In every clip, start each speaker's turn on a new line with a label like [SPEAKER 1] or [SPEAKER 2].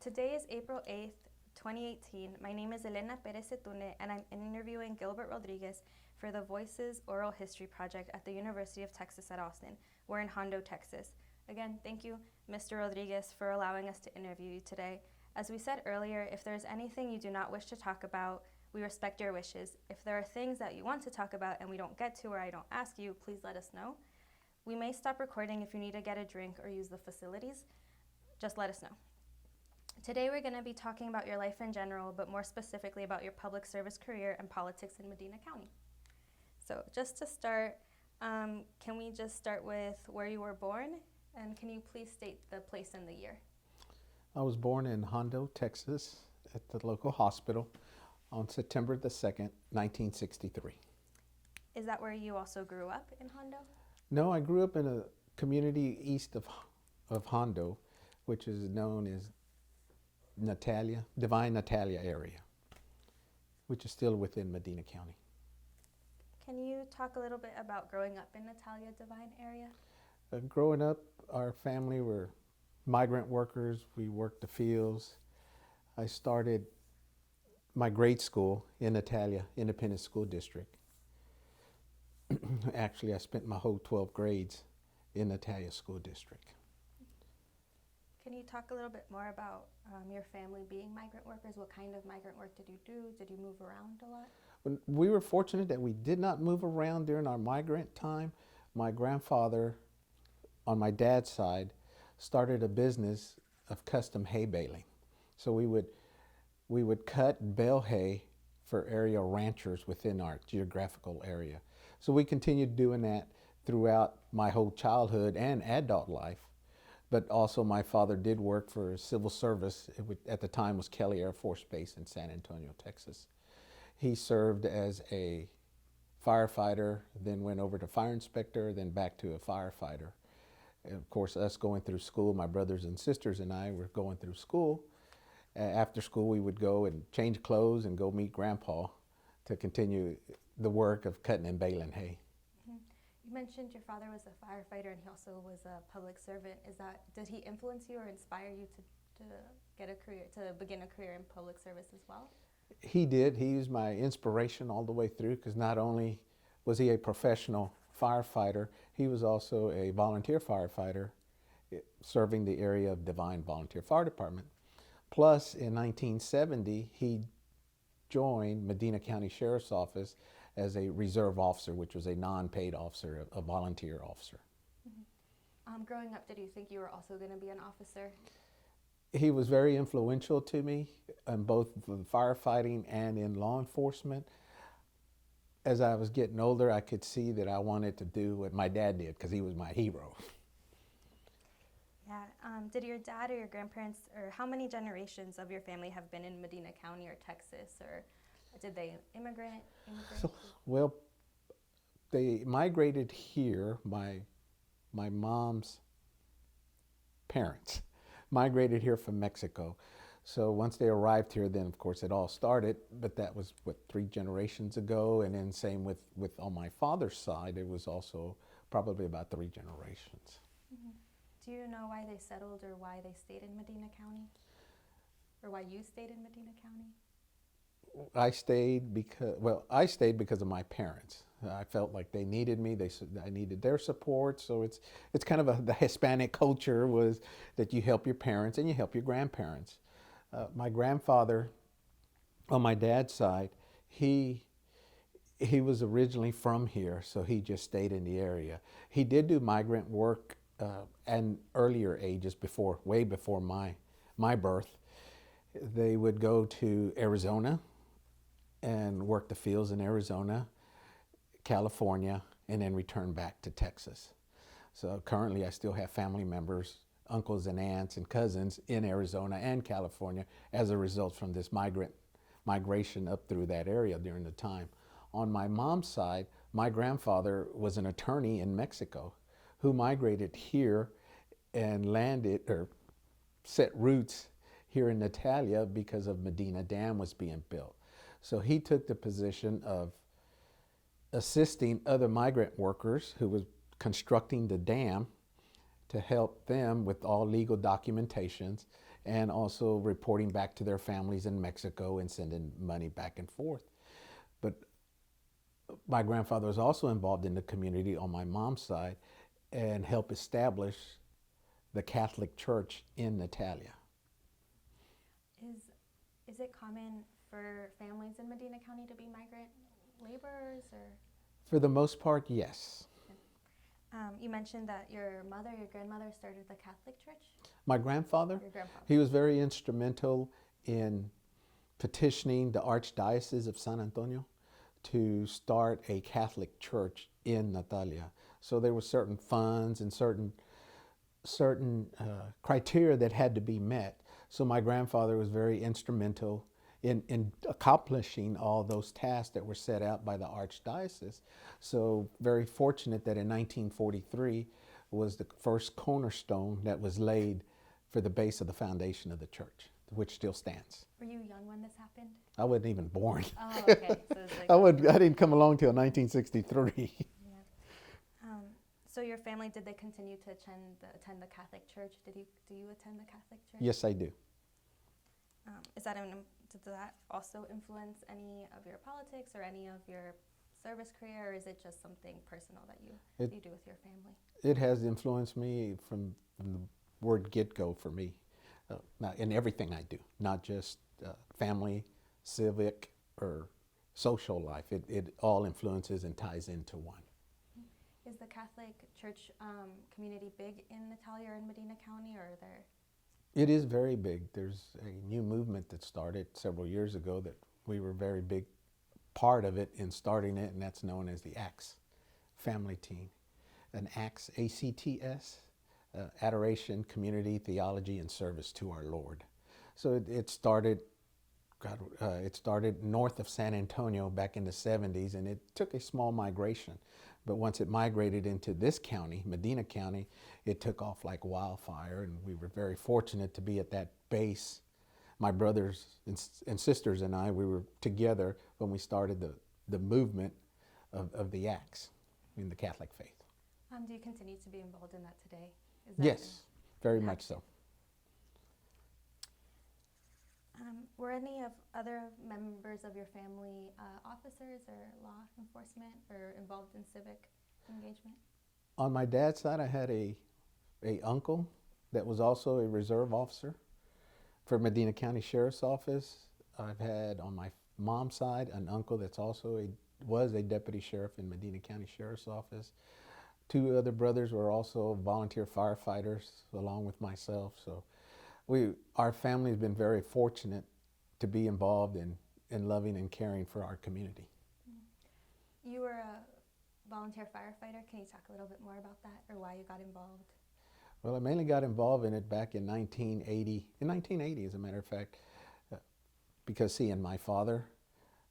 [SPEAKER 1] Today is April 8th, 2018. My name is Elena Perez Setune, and I'm interviewing Gilbert Rodriguez for the Voces Oral History Project at the University of Texas at Austin. We're in Hondo, Texas. Again, thank you, Mr. Rodriguez, for allowing us to interview you today. As we said earlier, if there's anything you do not wish to talk about, we respect your wishes. If there are things that you want to talk about and we don't get to or I don't ask you, please let us know. We may stop recording if you need to get a drink or use the facilities. Just let us know. Today we're going to be talking about your life in general, but more specifically about your public service career and politics in Medina County. So just to start, can we just start with where you were born? And can you please state the place and the year?
[SPEAKER 2] I was born in Hondo, Texas, at the local hospital on September the 2nd, 1963.
[SPEAKER 1] Is that where you also grew up, in Hondo?
[SPEAKER 2] No, I grew up in a community east of Hondo, which is known as Natalia, Divine Natalia area, which is still within Medina County.
[SPEAKER 1] Can you talk a little bit about growing up in Natalia Divine area?
[SPEAKER 2] Growing up, our family were migrant workers. We worked the fields. I started my grade school in Natalia Independent School District. Actually, I spent my whole 12 grades in Natalia School District.
[SPEAKER 1] Can you talk a little bit more about your family being migrant workers? What kind of migrant work did you do? Did you move around a lot?
[SPEAKER 2] We were fortunate that we did not move around during our migrant time. My grandfather, on my dad's side, started a business of custom hay baling. So we would cut and bale hay for area ranchers within our geographical area. So we continued doing that throughout my whole childhood and adult life. But also my father did work for civil service. At the time was Kelly Air Force Base in San Antonio, Texas. He served as a firefighter, then went over to fire inspector, then back to a firefighter. And of course, us going through school, my brothers and sisters and I were going through school. After school, we would go and change clothes and go meet Grandpa to continue the work of cutting and baling hay.
[SPEAKER 1] You mentioned your father was a firefighter and he also was a public servant. Did he influence you or inspire you to get a career, to begin a career in public service as well?
[SPEAKER 2] He did. He was my inspiration all the way through, because not only was he a professional firefighter, he was also a volunteer firefighter serving the area of Divine Volunteer Fire Department. Plus, in 1970, he joined Medina County Sheriff's Office as a reserve officer, which was a non-paid officer, a volunteer officer.
[SPEAKER 1] Mm-hmm. Growing up, did you think you were also going to be an officer?
[SPEAKER 2] He was very influential to me in both the firefighting and in law enforcement. As I was getting older, I could see that I wanted to do what my dad did, because he was my hero.
[SPEAKER 1] Yeah. Did your dad or your grandparents, or how many generations of your family have been in Medina County or Texas, or did they immigrate?
[SPEAKER 2] Well, they migrated here. My mom's parents migrated here from Mexico. So once they arrived here, then of course it all started, but that was, 3 generations ago. And then same with on my father's side, it was also probably about 3 generations.
[SPEAKER 1] Mm-hmm. Do you know why they settled or why they stayed in Medina County? Or why you stayed in Medina County?
[SPEAKER 2] I stayed because of my parents. I felt like they needed me. I needed their support. So it's kind of the Hispanic culture was that you help your parents and you help your grandparents. My grandfather, on my dad's side, he was originally from here, so he just stayed in the area. He did do migrant work at earlier ages, way before my birth. They would go to Arizona and work the fields in Arizona, California, and then return back to Texas. So currently I still have family members, uncles and aunts and cousins in Arizona and California as a result from this migration up through that area during the time. On my mom's side, my grandfather was an attorney in Mexico who migrated here and landed or set roots here in Natalia because of Medina Dam was being built. So he took the position of assisting other migrant workers who was constructing the dam to help them with all legal documentations and also reporting back to their families in Mexico and sending money back and forth. But my grandfather was also involved in the community on my mom's side and helped establish the Catholic Church in Natalia.
[SPEAKER 1] Is it common for families in Medina County to be migrant laborers, or?
[SPEAKER 2] For the most part, yes.
[SPEAKER 1] You mentioned that your grandmother started the Catholic Church?
[SPEAKER 2] My grandfather?
[SPEAKER 1] Your grandfather.
[SPEAKER 2] He was very instrumental in petitioning the Archdiocese of San Antonio to start a Catholic church in Natalia. So there were certain funds and certain criteria that had to be met. So my grandfather was very instrumental in accomplishing all those tasks that were set out by the Archdiocese. So very fortunate that in 1943 was the first cornerstone that was laid for the base of the foundation of the church, which still stands.
[SPEAKER 1] Were you young when this happened?
[SPEAKER 2] I wasn't even born.
[SPEAKER 1] Oh, okay. So it was like
[SPEAKER 2] I didn't come along till 1963.
[SPEAKER 1] Yeah. So your family, did they continue to attend the Catholic Church? Do you attend the Catholic Church?
[SPEAKER 2] Yes, I do.
[SPEAKER 1] Did that also influence any of your politics or any of your service career, or is it just something personal that you do with your family?
[SPEAKER 2] It has influenced me from the word get-go for me, in everything I do, not just family, civic, or social life. It all influences and ties into one.
[SPEAKER 1] Is the Catholic Church community big in Natalia or in Medina County, or are there?
[SPEAKER 2] It is very big. There's a new movement that started several years ago that we were a very big part of it in starting it, and that's known as the ACTS family team. An ACTS, A-C-T-S, Adoration, Community, Theology, and Service to our Lord. So it started north of San Antonio back in the 70s, and it took a small migration. But once it migrated into this county, Medina County, it took off like wildfire, and we were very fortunate to be at that base. My brothers and sisters and I, we were together when we started the movement of the ACTS in the Catholic faith.
[SPEAKER 1] Do you continue to be involved in that today?
[SPEAKER 2] Yes, very much so.
[SPEAKER 1] Were any of other members of your family officers or law enforcement or involved in civic engagement?
[SPEAKER 2] On my dad's side, I had a uncle that was also a reserve officer for Medina County Sheriff's Office. I've had on my mom's side an uncle that's also was a deputy sheriff in Medina County Sheriff's Office. Two other brothers were also volunteer firefighters along with myself. So our family has been very fortunate to be involved in loving and caring for our community.
[SPEAKER 1] You were a volunteer firefighter. Can you talk a little bit more about that, or why you got involved?
[SPEAKER 2] Well, I mainly got involved in it back in 1980. In 1980, as a matter of fact, because seeing my father,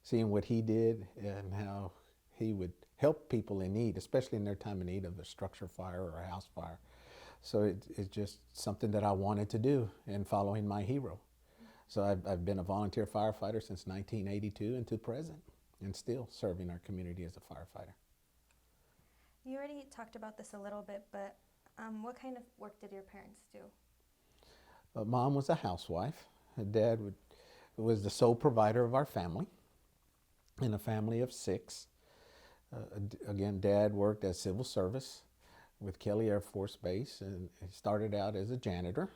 [SPEAKER 2] seeing what he did and how he would help people in need, especially in their time of need of a structure fire or a house fire. So it's just something that I wanted to do, and following my hero. So I've been a volunteer firefighter since 1982 and to present, and still serving our community as a firefighter.
[SPEAKER 1] You already talked about this a little bit, but what kind of work did your parents do?
[SPEAKER 2] Mom was a housewife. Dad was the sole provider of our family, in a family of 6. Again, Dad worked as civil service with Kelly Air Force Base, and he started out as a janitor,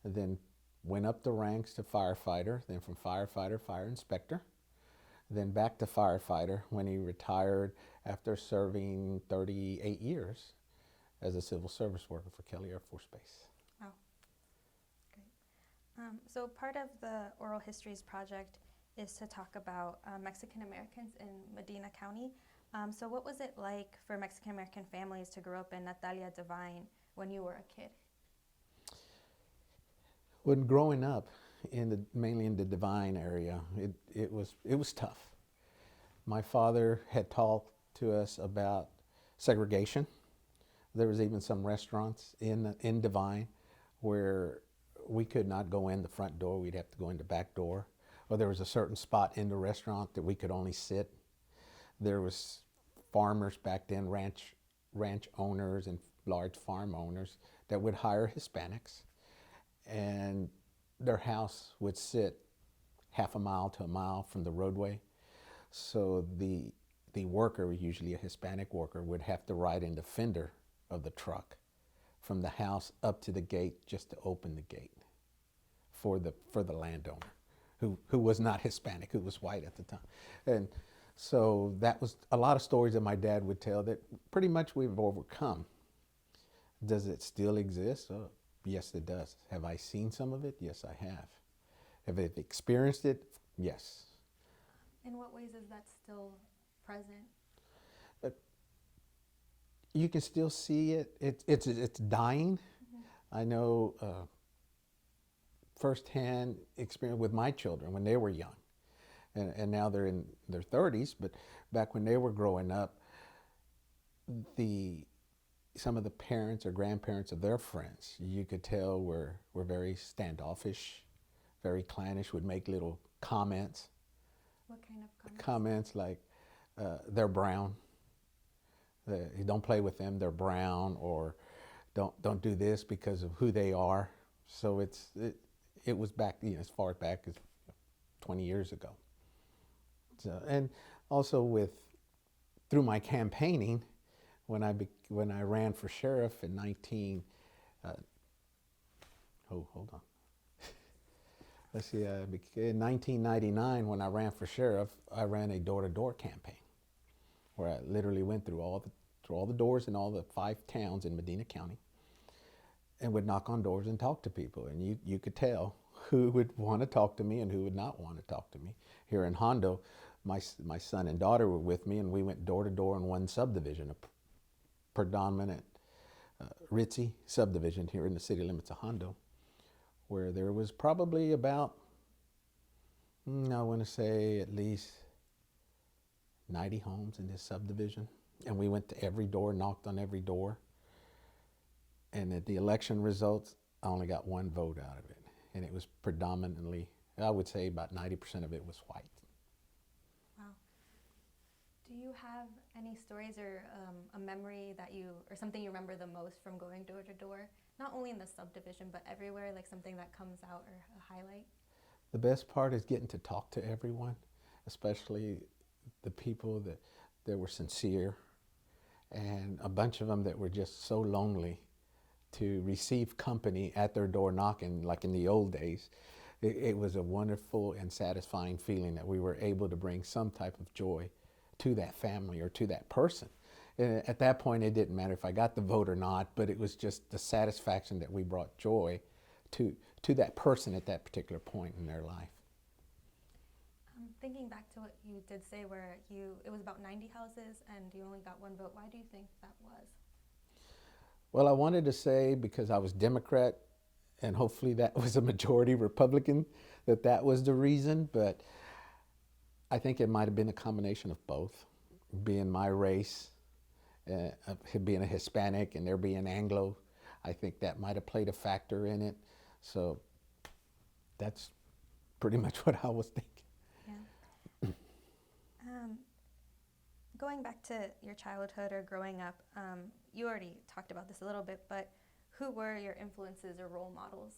[SPEAKER 2] and then went up the ranks to firefighter, then from firefighter, fire inspector, then back to firefighter when he retired after serving 38 years as a civil service worker for Kelly Air Force Base.
[SPEAKER 1] Wow, great. So part of the Oral Histories Project is to talk about Mexican Americans in Medina County. So what was it like for Mexican American families to grow up in Natalia Divine when you were a kid?
[SPEAKER 2] When growing up, mainly in the Divine area, it was tough. My father had talked to us about segregation. There was even some restaurants in Divine where we could not go in the front door, we'd have to go in the back door. Or there was a certain spot in the restaurant that we could only sit. There was farmers back then, ranch owners and large farm owners that would hire Hispanics. And their house would sit half a mile to a mile from the roadway. So the worker, usually a Hispanic worker, would have to ride in the fender of the truck from the house up to the gate just to open the gate for the landowner, who was not Hispanic, who was white at the time. And so that was a lot of stories that my dad would tell that pretty much we've overcome. Does it still exist? Oh, yes, it does. Have I seen some of it? Yes, I have. Have I experienced it? Yes.
[SPEAKER 1] In what ways is that still present?
[SPEAKER 2] You can still see it. It's dying. I know firsthand experience with my children when they were young. And now they're in their 30s, but back when they were growing up, some of the parents or grandparents of their friends, you could tell were very standoffish, very clannish, would make little comments.
[SPEAKER 1] What kind of comments?
[SPEAKER 2] Comments like, they're brown. You don't play with them, they're brown, or don't do this because of who they are. So it was back, as far back as 20 years ago. So, and also through my campaigning, when I ran for sheriff in hold on. Let's see, in 1999, when I ran for sheriff, I ran a door-to-door campaign where I literally went through all the doors in all the 5 towns in Medina County and would knock on doors and talk to people. And you could tell who would want to talk to me and who would not want to talk to me. Here in Hondo, my son and daughter were with me, and we went door to door in one subdivision, a predominant ritzy subdivision here in the city limits of Hondo, where there was probably about, I want to say at least 90 homes in this subdivision. And we went to every door, knocked on every door. And at the election results, I only got 1 vote out of it. And it was predominantly, I would say about 90% of it was white.
[SPEAKER 1] Wow. Do you have any stories or a memory or something you remember the most from going door to door? Not only in the subdivision, but everywhere, like something that comes out or a highlight?
[SPEAKER 2] The best part is getting to talk to everyone, especially the people that were sincere, and a bunch of them that were just so lonely to receive company at their door knocking, like in the old days. It was a wonderful and satisfying feeling that we were able to bring some type of joy to that family or to that person. And at that point, it didn't matter if I got the vote or not, but it was just the satisfaction that we brought joy to that person at that particular point in their life.
[SPEAKER 1] Thinking back to what you did say, where it was about 90 houses and you only got 1 vote, why do you think that was?
[SPEAKER 2] Well, I wanted to say because I was Democrat, and hopefully that was a majority Republican, that was the reason, but I think it might have been a combination of both. Being my race, being a Hispanic and there being Anglo, I think that might have played a factor in it. So that's pretty much what I was thinking.
[SPEAKER 1] Yeah. Going back to your childhood or growing up, you already talked about this a little bit, but who were your influences or role models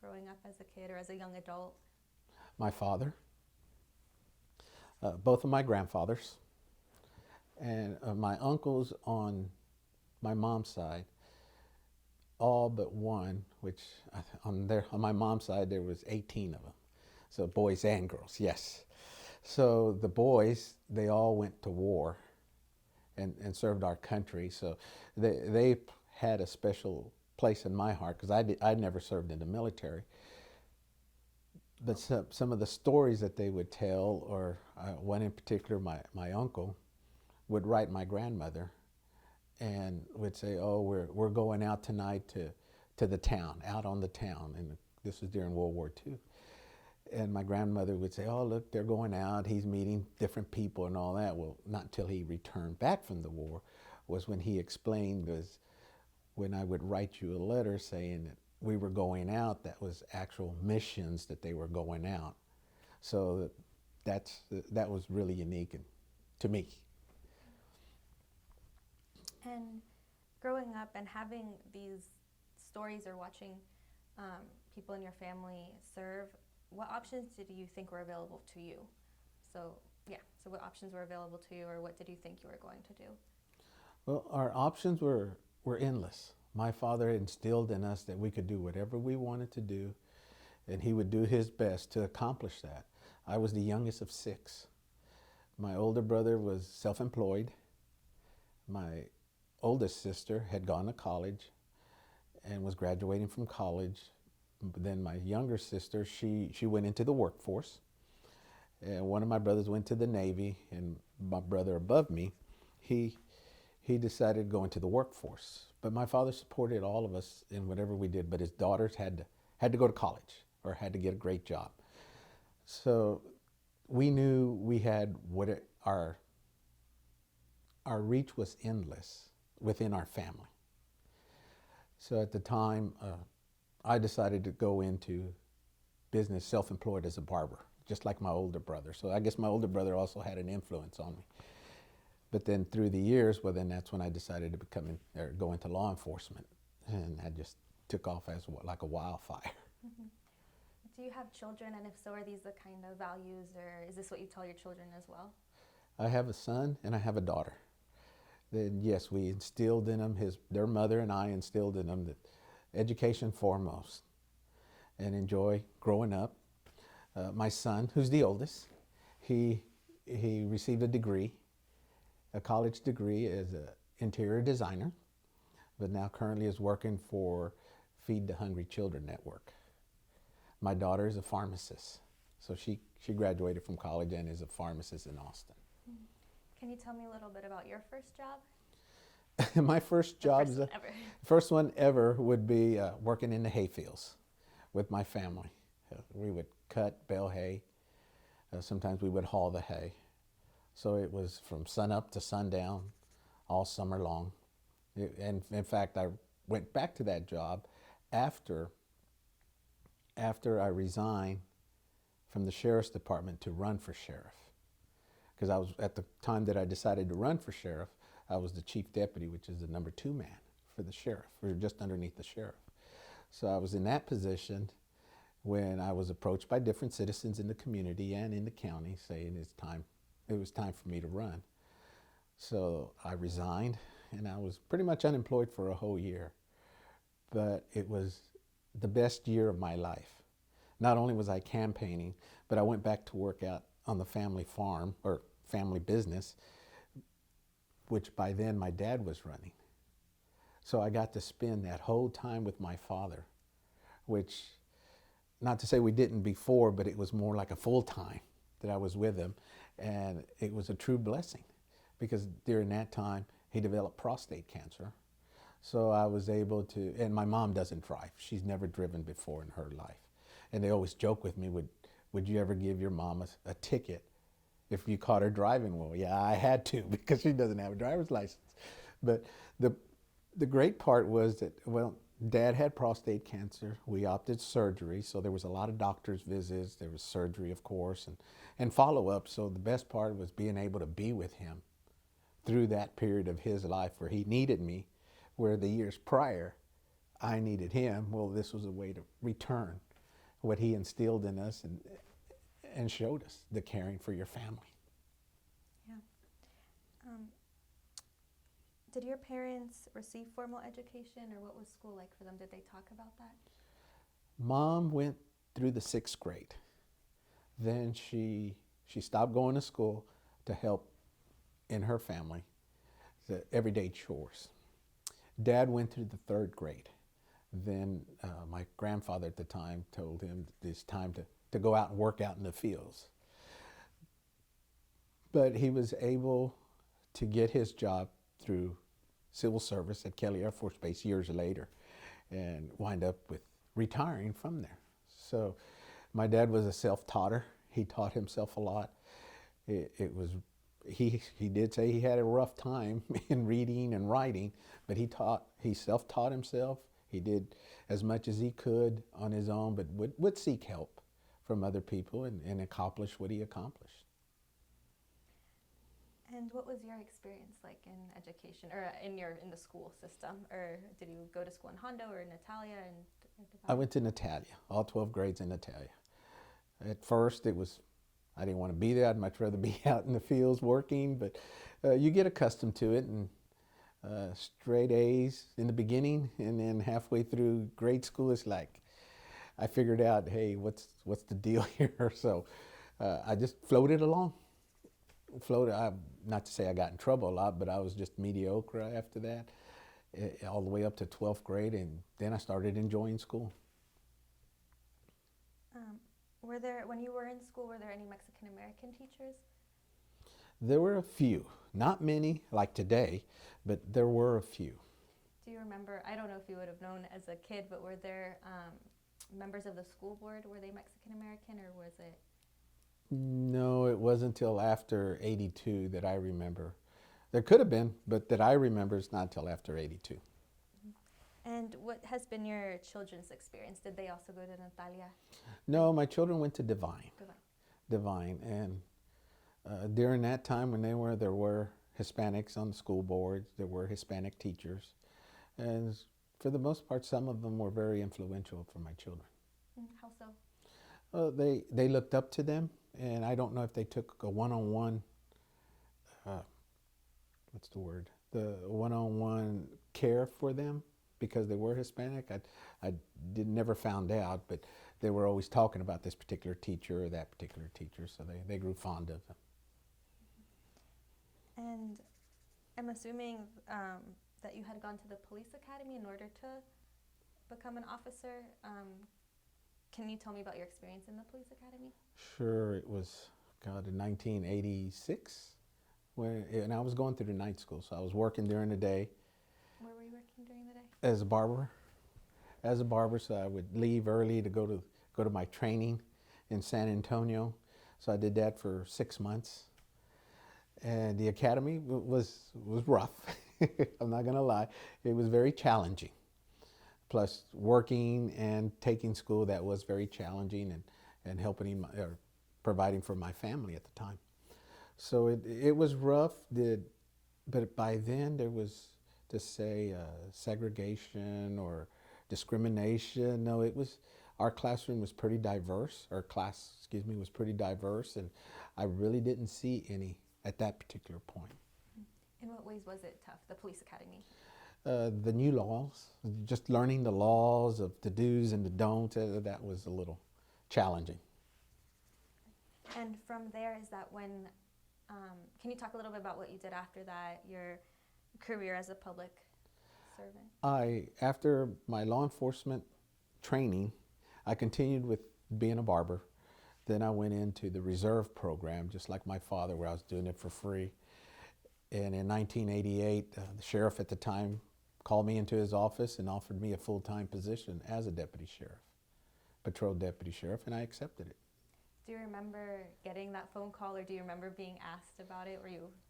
[SPEAKER 1] growing up as a kid or as a young adult?
[SPEAKER 2] My father, both of my grandfathers, and my uncles on my mom's side, all but one, which on my mom's side there was 18 of them, so boys and girls, yes. So the boys, they all went to war and served our country, so they had a special place in my heart because I'd never served in the military. But some of the stories that they would tell, or one in particular, my uncle would write my grandmother and would say, oh, we're going out tonight to the town, out on the town, and this was during World War II. And my grandmother would say, oh, look, they're going out, he's meeting different people and all that. Well, not until he returned back from the war was when he explained, when I would write you a letter saying that we were going out, that was actual missions that they were going out. So that was really unique to me.
[SPEAKER 1] And growing up and having these stories or watching people in your family serve, what options did you think were available to you? So what options were available to you, or what did you think you were going to do?
[SPEAKER 2] Well, our options were endless. My father instilled in us that we could do whatever we wanted to do, and he would do his best to accomplish that. I was the youngest of 6. My older brother was self-employed. My oldest sister had gone to college and was graduating from college. But then my younger sister, she went into the workforce. And one of my brothers went to the Navy, and my brother above me, he decided to go into the workforce. But my father supported all of us in whatever we did, but his daughters had to go to college or had to get a great job. So we knew we had our reach was endless within our family. So at the time, I decided to go into business self-employed as a barber, just like my older brother. So I guess my older brother also had an influence on me. But then through the years, well, then that's when I decided to go into law enforcement, and that just took off as like a wildfire.
[SPEAKER 1] Mm-hmm. Do you have children, and if so, are these the kind of values, or is this what you tell your children as well?
[SPEAKER 2] I have a son and I have a daughter. Then yes, we instilled in them, their mother and I instilled in them that education foremost, and enjoy growing up. My son, who's the oldest, he received a college degree as an interior designer, but now currently is working for Feed the Hungry Children Network. My daughter is a pharmacist, so she graduated from college and is a pharmacist in Austin.
[SPEAKER 1] Can you tell me a little bit about your first job?
[SPEAKER 2] My first job, first one ever would be working in the hayfields with my family. We would cut, bale hay. Sometimes we would haul the hay. So it was from sunup to sundown, all summer long. And in fact, I went back to that job after I resigned from the sheriff's department to run for sheriff. Because I was, at the time that I decided to run for sheriff, I was the chief deputy, which is the number 2 man for the sheriff. We were just underneath the sheriff. So I was in that position when I was approached by different citizens in the community and in the county saying it was time for me to run. So I resigned, and I was pretty much unemployed for a whole year. But it was the best year of my life. Not only was I campaigning, but I went back to work out on the family farm, or family business, which by then my dad was running. So I got to spend that whole time with my father, which, not to say we didn't before, but it was more like a full time that I was with him. And it was a true blessing, because during that time he developed prostate cancer. So I was able to, and my mom doesn't drive. She's never driven before in her life. And they always joke with me, would you ever give your mom a ticket if you caught her driving? Well, yeah, I had to, because she doesn't have a driver's license. But the great part was that, well, Dad had prostate cancer. We opted surgery, so there was a lot of doctor's visits. There was surgery, of course, and follow-up. So the best part was being able to be with him through that period of his life where he needed me, where the years prior I needed him. Well, this was a way to return what he instilled in us and showed us, the caring for your family.
[SPEAKER 1] Yeah. Did your parents receive formal education, or what was school like for them? Did they talk about that?
[SPEAKER 2] Mom went through the 6th grade. Then she stopped going to school to help in her family, the everyday chores. Dad went through the 3rd grade. Then my grandfather at the time told him it's time to go out and work out in the fields. But he was able to get his job through civil service at Kelly Air Force Base years later, and wind up with retiring from there. So my dad was a self-taughter. He taught himself a lot. He did say he had a rough time in reading and writing, but he self-taught himself. He did as much as he could on his own, but would seek help from other people and accomplish what he accomplished.
[SPEAKER 1] And what was your experience like in education, or in the school system? Or did you go to school in Hondo or in Natalia? And
[SPEAKER 2] I went to Natalia, all 12 grades in Natalia. At first, I didn't want to be there. I'd much rather be out in the fields working, but you get accustomed to it, and straight A's in the beginning, and then halfway through grade school, it's like, I figured out, hey, what's the deal here? So I just floated along. Not to say I got in trouble a lot, but I was just mediocre after that, all the way up to 12th grade, and then I started enjoying school.
[SPEAKER 1] When you were in school, were there any Mexican American teachers?
[SPEAKER 2] There were a few, not many like today, but there were a few.
[SPEAKER 1] Do you remember, I don't know if you would have known as a kid, but were there members of the school board, were they Mexican American, or was it?
[SPEAKER 2] No, it wasn't until after 82 that I remember. There could have been, but that I remember is not until after 82.
[SPEAKER 1] And what has been your children's experience? Did they also go to Natalia?
[SPEAKER 2] No, my children went to Divine. And during that time when there were Hispanics on the school boards, there were Hispanic teachers. And for the most part, some of them were very influential for my children.
[SPEAKER 1] How so?
[SPEAKER 2] They looked up to them, and I don't know if they took a one-on-one, the one-on-one care for them because they were Hispanic. I never found out, but they were always talking about this particular teacher or that particular teacher, so they grew fond of them.
[SPEAKER 1] And I'm assuming that you had gone to the police academy in order to become an officer. Can you tell me about your experience in the police academy?
[SPEAKER 2] Sure, it was, in 1986, and I was going through the night school, so I was working during the day.
[SPEAKER 1] Where were you working during the day?
[SPEAKER 2] As a barber, so I would leave early to go to my training in San Antonio. So I did that for 6 months. And the academy was rough. I'm not gonna lie. It was very challenging. Plus working and taking school, that was very challenging, and helping or providing for my family at the time. So it was rough, but by then there was, to say segregation or discrimination, no, our classroom was pretty diverse, was pretty diverse, and I really didn't see any at that particular point.
[SPEAKER 1] In what ways was it tough, the police academy?
[SPEAKER 2] The new laws, just learning the laws of the do's and the don'ts, that was a little challenging.
[SPEAKER 1] And from there, is that when, can you talk a little bit about what you did after that, your career as a public servant?
[SPEAKER 2] After my law enforcement training, I continued with being a barber. Then I went into the reserve program, just like my father, where I was doing it for free. And in 1988, the sheriff at the time called me into his office and offered me a full-time position as a deputy sheriff, patrol deputy sheriff, and I accepted it.
[SPEAKER 1] Do you remember getting that phone call, or do you remember being asked about it?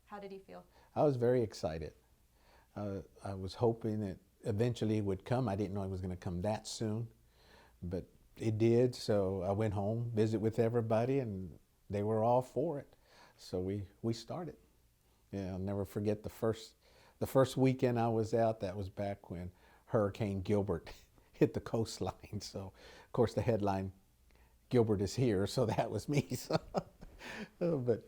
[SPEAKER 1] How did you feel?
[SPEAKER 2] I was very excited. I was hoping that eventually it would come. I didn't know it was going to come that soon, but it did. So I went home, visit with everybody, and they were all for it. So we started. Yeah, I'll never forget the first weekend I was out. That was back when Hurricane Gilbert hit the coastline. So of course the headline, "Gilbert is here," so that was me. So, but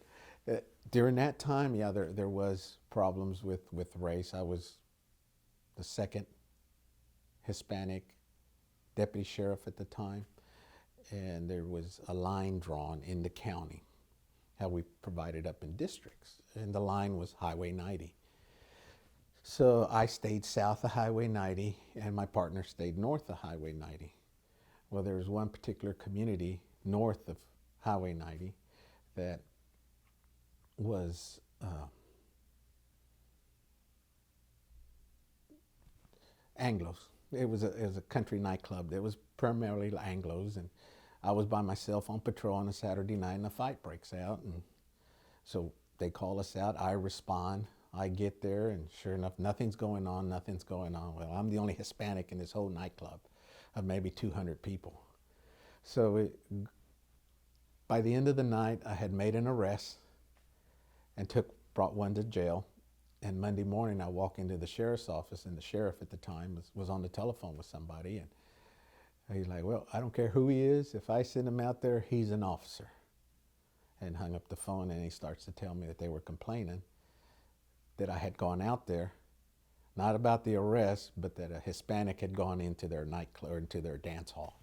[SPEAKER 2] during that time, yeah, there was problems with race. I was the second Hispanic deputy sheriff at the time, and there was a line drawn in the county, how we provided up in districts, and the line was Highway 90. So I stayed south of Highway 90, and my partner stayed north of Highway 90. Well, there was one particular community north of Highway 90 that was Anglos. It was a country nightclub that was primarily Anglos, and I was by myself on patrol on a Saturday night, and a fight breaks out, and so they call us out. I respond. I get there, and sure enough, nothing's going on. Well, I'm the only Hispanic in this whole nightclub of maybe 200 people. So by the end of the night, I had made an arrest and brought one to jail. And Monday morning, I walk into the sheriff's office, and the sheriff at the time was on the telephone with somebody, He's like, well, I don't care who he is. If I send him out there, he's an officer. And hung up the phone, and he starts to tell me that they were complaining that I had gone out there, not about the arrest, but that a Hispanic had gone into their nightclub or into their dance hall.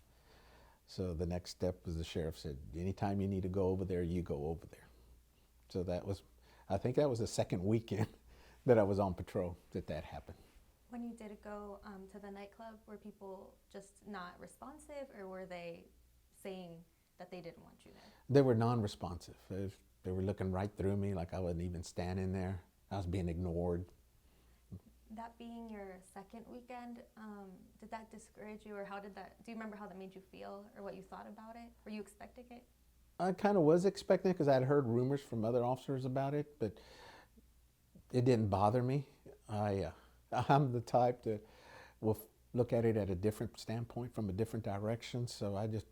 [SPEAKER 2] So the next step was the sheriff said, anytime you need to go over there, you go over there. So that was, I think that was the second weekend that I was on patrol that happened.
[SPEAKER 1] When you did go to the nightclub, were people just not responsive, or were they saying that they didn't want you there?
[SPEAKER 2] They were non-responsive. They were looking right through me like I wasn't even standing there. I was being ignored.
[SPEAKER 1] That being your second weekend, did that discourage you, or how did that, do you remember how that made you feel, or what you thought about it? Were you expecting it?
[SPEAKER 2] I kind of was expecting it because I'd heard rumors from other officers about it, but it didn't bother me. I'm the type that will look at it at a different standpoint, from a different direction, so I just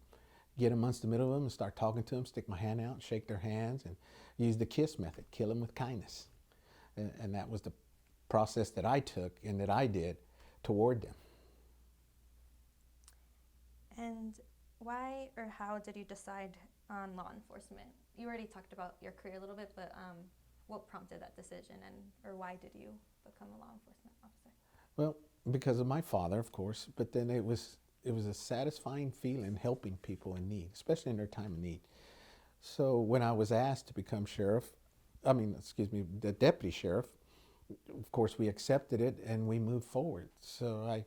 [SPEAKER 2] get amongst the middle of them and start talking to them, stick my hand out, shake their hands, and use the KISS method, kill them with kindness. And that was the process that I took and that I did toward them.
[SPEAKER 1] And why or how did you decide on law enforcement? You already talked about your career a little bit, but what prompted that decision, or why did you become a law enforcement officer?
[SPEAKER 2] Well, because of my father, of course, but then it was a satisfying feeling helping people in need, especially in their time of need. So when I was asked to become the deputy sheriff, of course we accepted it and we moved forward. So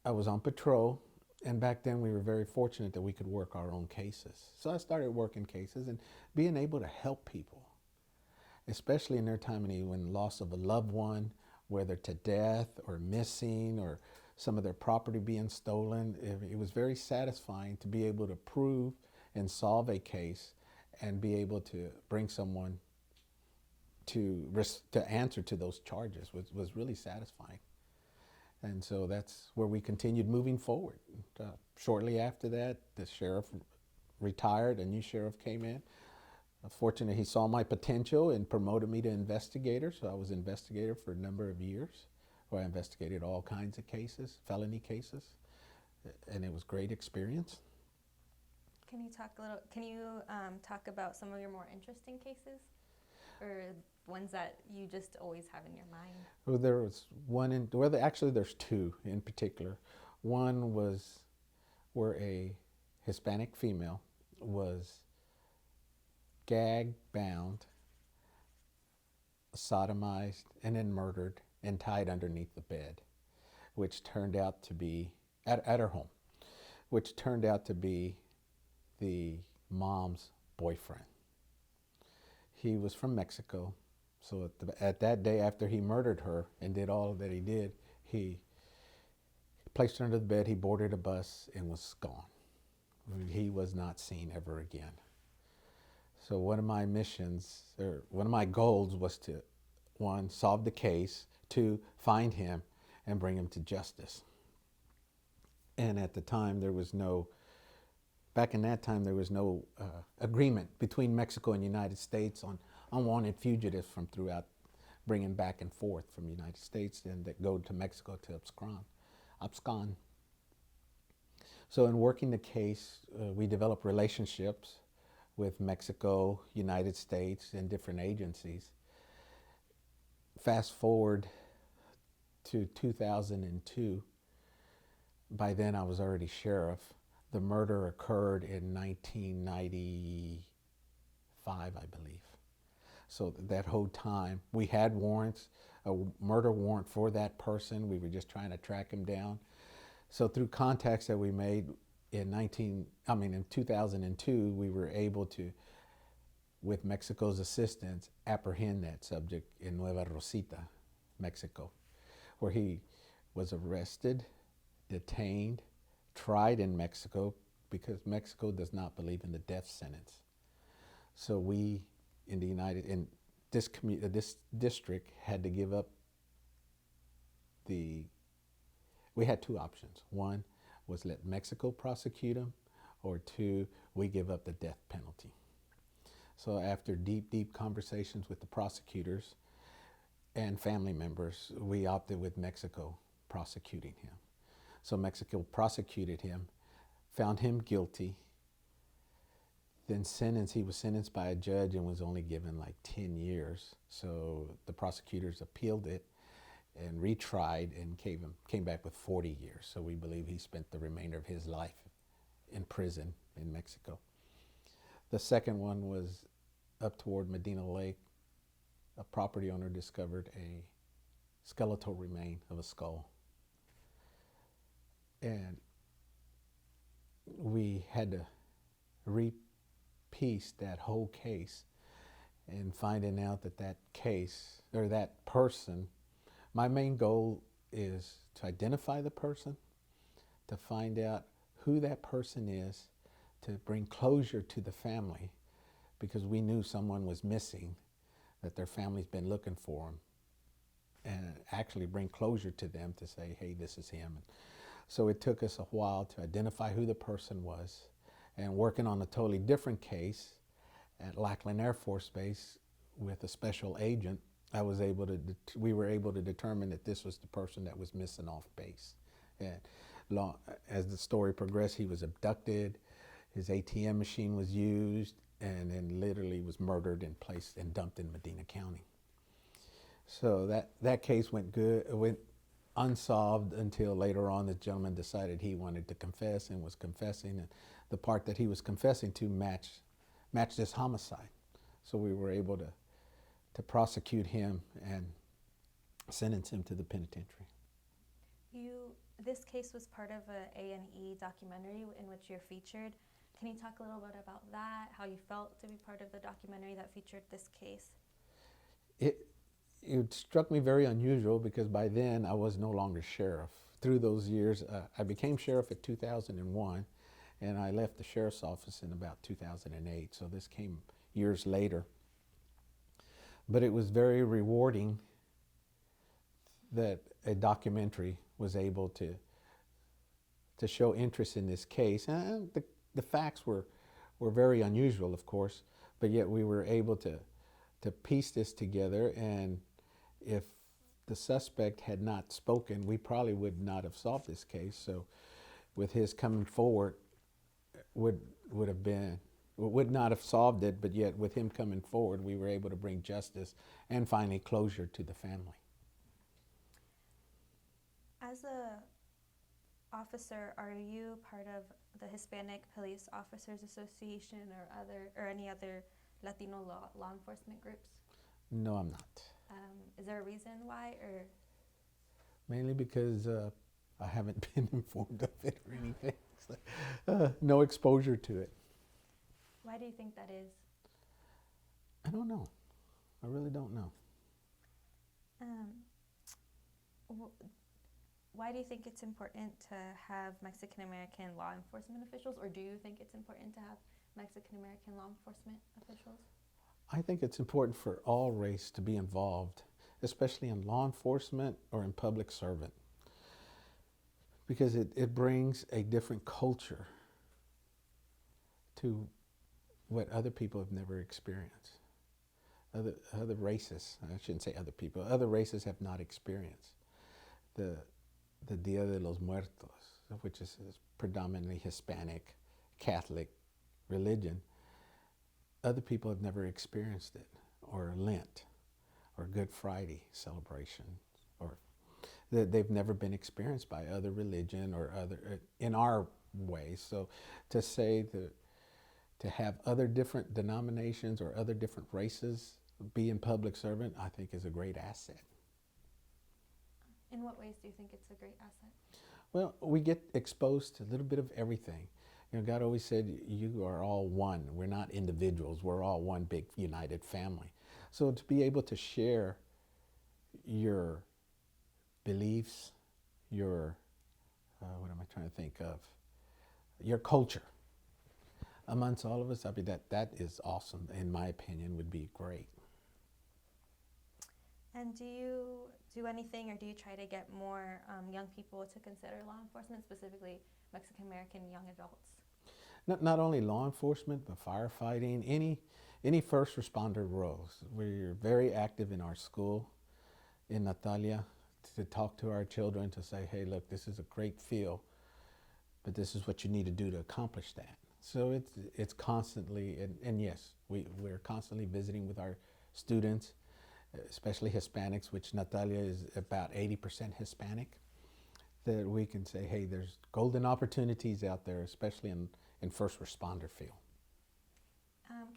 [SPEAKER 2] I was on patrol, and back then we were very fortunate that we could work our own cases. So I started working cases and being able to help people, especially in their time of need, when loss of a loved one, whether to death or missing or some of their property being stolen. It was very satisfying to be able to prove and solve a case and be able to bring someone to answer to those charges was really satisfying. And so that's where we continued moving forward. Shortly after that, the sheriff retired, a new sheriff came in. Fortunately, he saw my potential and promoted me to investigator, so I was investigator for a number of years, where I investigated all kinds of cases, felony cases, and it was great experience.
[SPEAKER 1] Can you talk about some of your more interesting cases, or ones that you just always have in your mind?
[SPEAKER 2] Well, there was one actually there's two in particular. One was where a Hispanic female was gagged, bound, sodomized, and then murdered and tied underneath the bed, which turned out to be, at her home, which turned out to be the mom's boyfriend. He was from Mexico, so at that day after he murdered her and did all that he did, he placed her under the bed, he boarded a bus and was gone. He was not seen ever again. So one of my missions, or one of my goals, was to, one, solve the case, two, find him and bring him to justice. And at the time, back in that time, there was no agreement between Mexico and the United States on unwanted fugitives from throughout, bringing back and forth from the United States and that go to Mexico to abscond. So in working the case, we developed relationships with Mexico, United States, and different agencies. Fast forward to 2002. By then I was already sheriff. The murder occurred in 1995, I believe. So that whole time, we had warrants, a murder warrant for that person. We were just trying to track him down. So through contacts that we made in 2002, we were able to, with Mexico's assistance, apprehend that subject in Nueva Rosita, Mexico, where he was arrested, detained, tried in Mexico, because Mexico does not believe in the death sentence. So we, in this district, had to give up we had two options. One was let Mexico prosecute him, or two, we give up the death penalty. So after deep conversations with the prosecutors and family members, we opted with Mexico prosecuting him. So Mexico prosecuted him, found him guilty, then sentenced. He was sentenced by a judge and was only given like 10 years. So the prosecutors appealed it and retried and came back with 40 years. So we believe he spent the remainder of his life in prison in Mexico. The second one was up toward Medina Lake. A property owner discovered a skeletal remain of a skull. And we had to repiece that whole case, and finding out that that case, or that person, my main goal is to identify the person, to find out who that person is, to bring closure to the family, because we knew someone was missing, that their family's been looking for him, and actually bring closure to them to say, hey, this is him. So it took us a while to identify who the person was, and working on a totally different case at Lackland Air Force Base with a special agent, we were able to determine that this was the person that was missing off base. And as the story progressed, he was abducted, his ATM machine was used, and then literally was murdered and placed and dumped in Medina County. So that case went unsolved until later on the gentleman decided he wanted to confess and was confessing, and the part that he was confessing to matched this homicide. So we were able to prosecute him and sentence him to the penitentiary.
[SPEAKER 1] This case was part of a A&E documentary in which you're featured. Can you talk a little bit about that, how you felt to be part of the documentary that featured this case?
[SPEAKER 2] It struck me very unusual because by then I was no longer sheriff. Through those years, I became sheriff in 2001, and I left the sheriff's office in about 2008, so this came years later. But it was very rewarding that a documentary was able to show interest in this case. And the facts were very unusual, of course, but yet we were able to piece this together, and if the suspect had not spoken, we probably would not have solved this case. So with his coming forward, would not have solved it, but yet with him coming forward, we were able to bring justice and finally closure to the family.
[SPEAKER 1] As a officer, are you part of the Hispanic Police Officers Association or any other Latino law enforcement groups?
[SPEAKER 2] No, I'm not.
[SPEAKER 1] Is there a reason why, or?
[SPEAKER 2] Mainly because I haven't been informed of it or anything. So, no exposure to it.
[SPEAKER 1] Why do you think that is?
[SPEAKER 2] I don't know. I really don't know.
[SPEAKER 1] Why do you think it's important to have Mexican-American law enforcement officials, or do you think it's important to have Mexican-American law enforcement officials?
[SPEAKER 2] I think it's important for all race to be involved, especially in law enforcement or in public servant, because it brings a different culture to what other people have never experienced. Other races, I shouldn't say other people, other races have not experienced. The Dia de los Muertos, which is predominantly Hispanic, Catholic religion, other people have never experienced it, or Lent, or Good Friday celebration, or they've never been experienced by other religion or other in our way. So to say to have other different denominations or other different races be in public servant, I think is a great asset.
[SPEAKER 1] In what ways do you think it's a great asset?
[SPEAKER 2] Well, we get exposed to a little bit of everything. You know, God always said, you are all one. We're not individuals. We're all one big united family. So to be able to share your beliefs, your, what am I trying to think of? Your culture amongst all of us, I mean, that is awesome, in my opinion, would be great.
[SPEAKER 1] And do you do anything, or do you try to get more young people to consider law enforcement, specifically Mexican-American young adults?
[SPEAKER 2] Not only law enforcement, but firefighting, any first responder roles. We're very active in our school in Natalia to talk to our children, to say, hey, look, this is a great field, but this is what you need to do to accomplish that. So it's constantly, and yes, we're constantly visiting with our students, especially Hispanics, which Natalia is about 80% Hispanic, that we can say, hey, there's golden opportunities out there, especially in first responder field.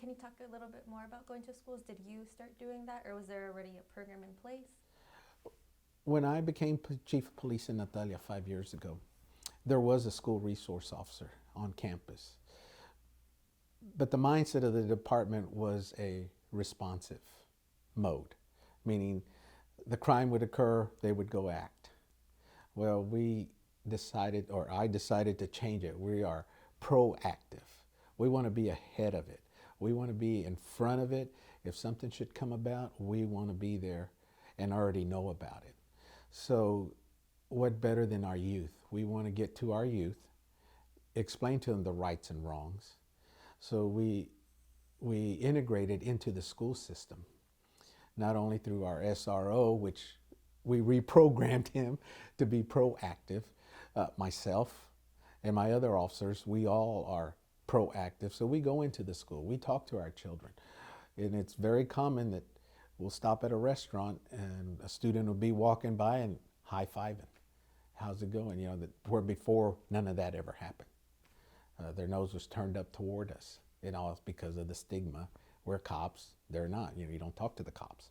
[SPEAKER 1] Can you talk a little bit more about going to schools? Did you start doing that, or was there already a program in place?
[SPEAKER 2] When I became chief of police in Natalia 5 years ago, there was a school resource officer on campus. But the mindset of the department was a responsive mode, meaning the crime would occur, they would go act. Well, we decided, or I decided to change it. We are proactive. We want to be ahead of it. We want to be in front of it. If something should come about, we want to be there and already know about it. So what better than our youth? We want to get to our youth, explain to them the rights and wrongs. So we integrated into the school system, not only through our SRO, which we reprogrammed him to be proactive. Myself and my other officers, we all are proactive. So we go into the school, we talk to our children. And it's very common that we'll stop at a restaurant and a student will be walking by and high-fiving. How's it going? You know, where before none of that ever happened. Their nose was turned up toward us. You know, it's because of the stigma. We're cops, they're not. You know, you don't talk to the cops.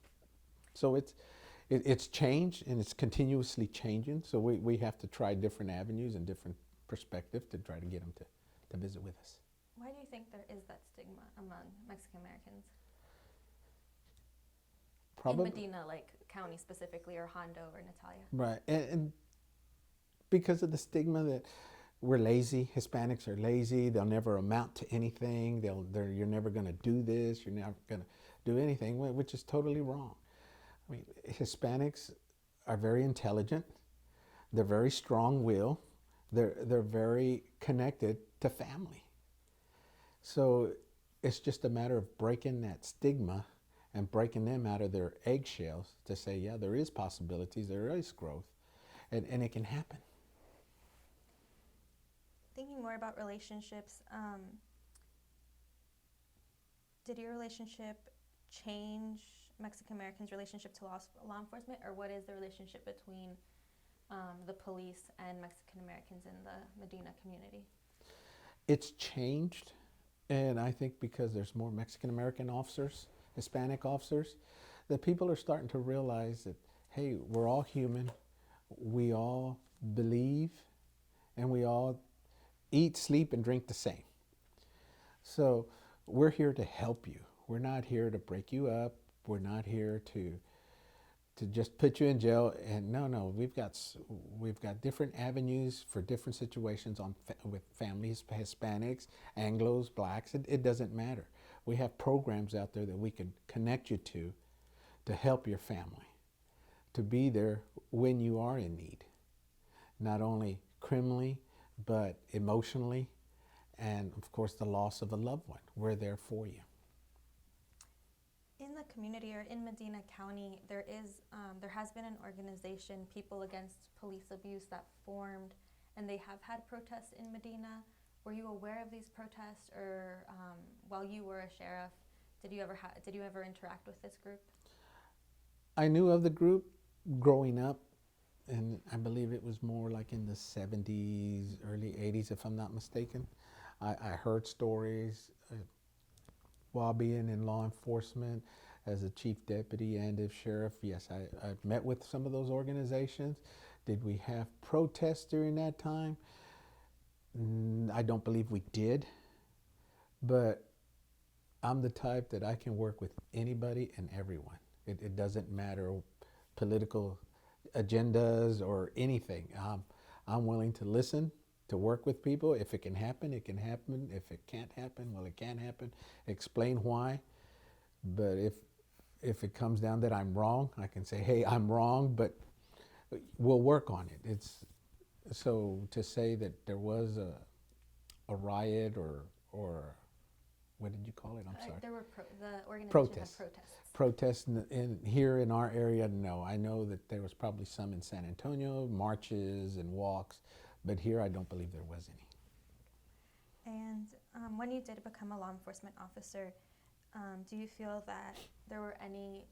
[SPEAKER 2] So it's changed, and it's continuously changing. So we have to try different avenues and different perspectives to try to get them to visit with us.
[SPEAKER 1] Why do you think there is that stigma among Mexican Americans?
[SPEAKER 2] Probably,
[SPEAKER 1] in Medina, like county specifically, or Hondo or Natalia?
[SPEAKER 2] Right, and because of the stigma that we're lazy, Hispanics are lazy, they'll never amount to anything, you're never going to do this, you're never going to do anything, which is totally wrong. I mean, Hispanics are very intelligent, they're very strong-willed, they're very connected to family. So it's just a matter of breaking that stigma and breaking them out of their eggshells to say, yeah, there is possibilities, there is growth, and it can happen.
[SPEAKER 1] Thinking more about relationships, did your relationship change Mexican Americans' relationship to law enforcement, or what is the relationship between the police and Mexican Americans in the Medina community?
[SPEAKER 2] It's changed, and I think because there's more Mexican American officers, Hispanic officers, that people are starting to realize that, hey, we're all human, we all believe, and we all eat, sleep, and drink the same. So we're here to help you. We're not here to break you up. We're not here to just put you in jail. And no, we've got different avenues for different situations with families, Hispanics, Anglos, Blacks. It doesn't matter. We have programs out there that we can connect you to help your family, to be there when you are in need, not only criminally, but emotionally, and of course the loss of a loved one. We're there for you.
[SPEAKER 1] In the community, or in Medina County, there has been an organization, People Against Police Abuse, that formed, and they have had protests in Medina. Were you aware of these protests, or while you were a sheriff, did you ever interact with this group?
[SPEAKER 2] I knew of the group growing up, and I believe it was more like in the 70s, early 80s, if I'm not mistaken. I heard stories while being in law enforcement as a chief deputy and as sheriff. Yes, I met with some of those organizations. Did we have protests during that time? I don't believe we did, but I'm the type that I can work with anybody and everyone. It doesn't matter political agendas or anything. I'm willing to listen, to work with people. If it can happen, it can happen. If it can't happen, well, it can't happen. Explain why. But if it comes down that I'm wrong, I can say, hey, I'm wrong, but we'll work on it. So to say that there was a riot or what did you call it? I'm sorry.
[SPEAKER 1] There were the organization
[SPEAKER 2] Protests.
[SPEAKER 1] had protests.
[SPEAKER 2] Protests here in our area, no. I know that there was probably some in San Antonio, marches and walks, but here I don't believe there was any.
[SPEAKER 1] And when you did become a law enforcement officer, do you feel that there were any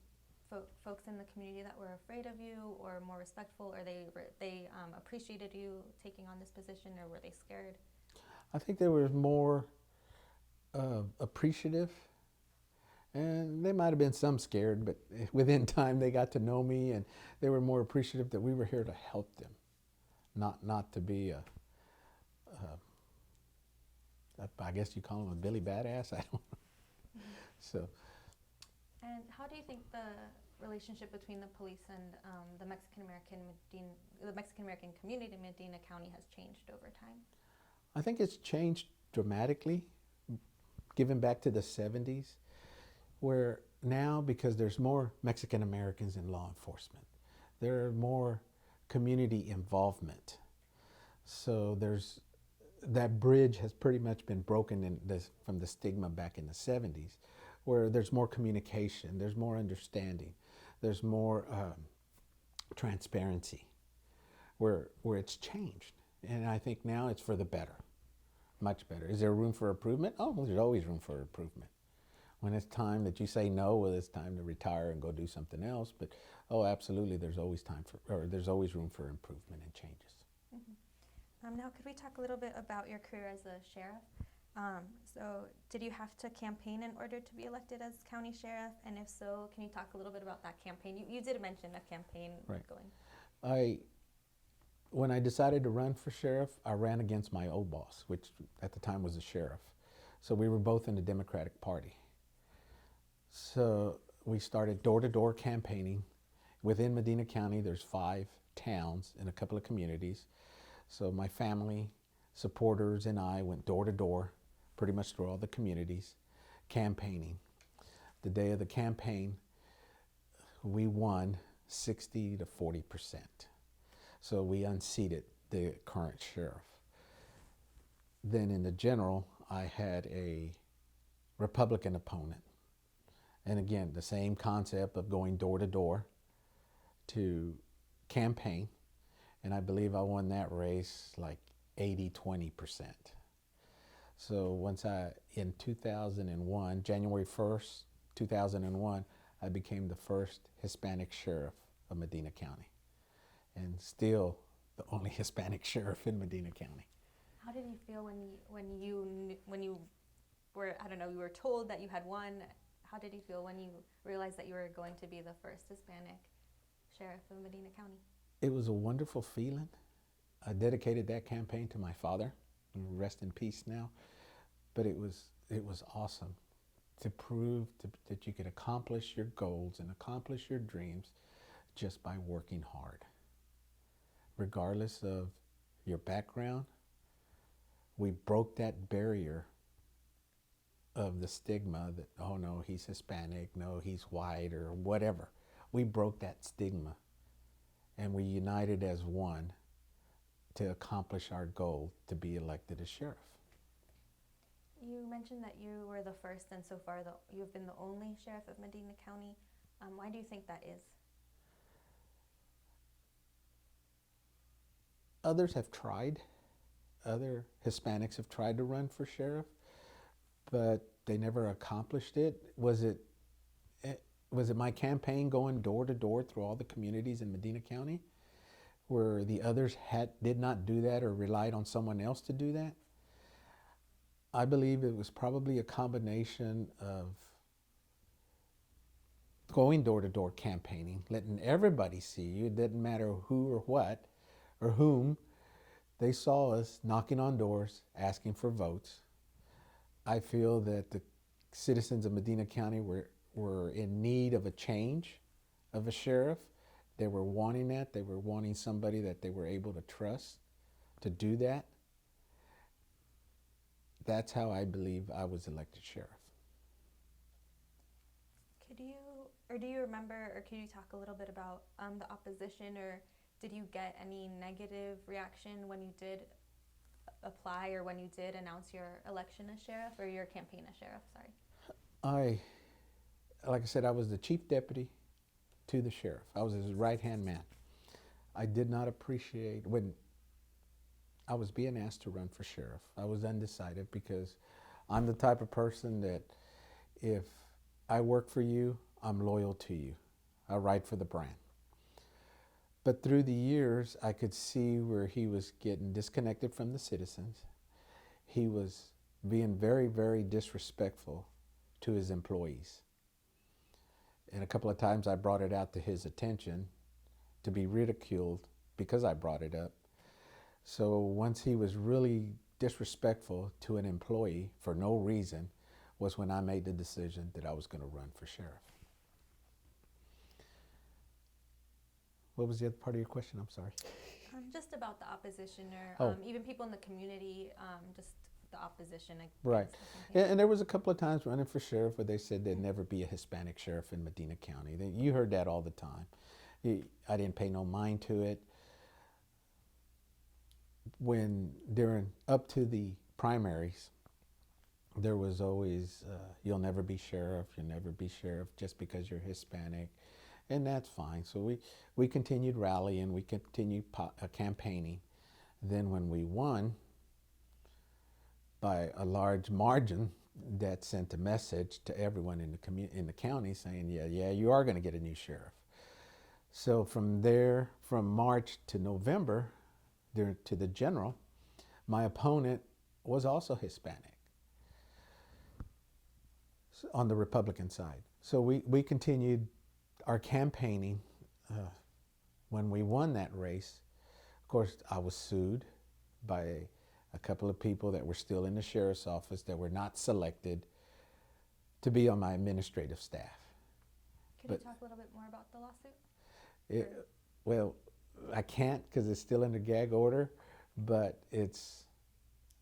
[SPEAKER 1] folks in the community that were afraid of you or more respectful, or they appreciated you taking on this position, or were they scared?
[SPEAKER 2] I think they were more appreciative, and there might have been some scared, but within time they got to know me, and they were more appreciative that we were here to help them, not to be I guess you call him a Billy Badass. I don't know.
[SPEAKER 1] Mm-hmm.
[SPEAKER 2] So.
[SPEAKER 1] And how do you think the relationship between the police and the Mexican American community in Medina County has changed over time?
[SPEAKER 2] I think it's changed dramatically, given back to the 70s, where now, because there's more Mexican Americans in law enforcement, there are more community involvement. So that bridge has pretty much been broken from the stigma back in the 70s, where there's more communication, there's more understanding, there's more transparency, where it's changed. And I think now it's for the better, much better. Is there room for improvement? Oh, well, there's always room for improvement. When it's time that you say no, well, it's time to retire and go do something else. But oh, absolutely, there's always there's always room for improvement and changes.
[SPEAKER 1] Mm-hmm. Now, could we talk a little bit about your career as a sheriff? So did you have to campaign in order to be elected as county sheriff? And if so, can you talk a little bit about that campaign? You did mention a campaign going.
[SPEAKER 2] When I decided to run for sheriff, I ran against my old boss, which at the time was a sheriff. So we were both in the Democratic Party. So we started door-to-door campaigning. Within Medina County, there's 5 towns and a couple of communities. So my family, supporters, and I went door to door, pretty much through all the communities, campaigning. The day of the campaign, we won 60 to 40%. So we unseated the current sheriff. Then in the general, I had a Republican opponent. And again, the same concept of going door to door to campaign. And I believe I won that race like 80-20%. So in 2001, January 1st, 2001, I became the first Hispanic Sheriff of Medina County. And still the only Hispanic Sheriff in Medina County.
[SPEAKER 1] How did you feel when you were, I don't know, you were told that you had won? How did you feel when you realized that you were going to be the first Hispanic Sheriff of Medina County?
[SPEAKER 2] It was a wonderful feeling. I dedicated that campaign to my father, rest in peace now. But it was awesome to prove that you could accomplish your goals and accomplish your dreams just by working hard. Regardless of your background, we broke that barrier of the stigma that, oh no, he's Hispanic, no, he's white, or whatever. We broke that stigma. And we united as one to accomplish our goal to be elected as sheriff.
[SPEAKER 1] You mentioned that you were the first, and so far you've been the only sheriff of Medina County. Why do you think that is?
[SPEAKER 2] Others have tried. Other Hispanics have tried to run for sheriff, but they never accomplished it. Was it my campaign going door to door through all the communities in Medina County where the others did not do that or relied on someone else to do that? I believe it was probably a combination of going door to door campaigning, letting everybody see you. It didn't matter who or what or whom. They saw us knocking on doors, asking for votes. I feel that the citizens of Medina County were in need of a change of a sheriff. They were wanting that. They were wanting somebody that they were able to trust to do that. That's how I believe I was elected sheriff.
[SPEAKER 1] Do you remember, or could you talk a little bit about the opposition, or did you get any negative reaction when you did apply or when you did announce your election as sheriff or your campaign as sheriff?
[SPEAKER 2] Like I said, I was the chief deputy to the sheriff. I was his right-hand man. I did not appreciate when I was being asked to run for sheriff. I was undecided because I'm the type of person that if I work for you, I'm loyal to you. I ride for the brand. But through the years, I could see where he was getting disconnected from the citizens. He was being very, very disrespectful to his employees. And a couple of times I brought it out to his attention to be ridiculed because I brought it up. So once he was really disrespectful to an employee for no reason was when I made the decision that I was going to run for sheriff. What was the other part of your question? I'm sorry.
[SPEAKER 1] Just about the opposition or even people in the community, just the opposition.
[SPEAKER 2] Right. And there was a couple of times running for sheriff where they said there'd never be a Hispanic sheriff in Medina County. You heard that all the time. I didn't pay no mind to it. Up to the primaries, there was always, you'll never be sheriff, you'll never be sheriff just because you're Hispanic. And that's fine. So we continued rallying, we continued campaigning. Then when we won by a large margin, that sent a message to everyone in the county saying, yeah, you are going to get a new sheriff. So from there, from March to November, to the general, my opponent was also Hispanic on the Republican side. So we continued our campaigning. When we won that race, of course, I was sued by a couple of people that were still in the sheriff's office that were not selected to be on my administrative staff.
[SPEAKER 1] Can you talk a little bit more about the lawsuit?
[SPEAKER 2] Well, I can't because it's still under gag order, but it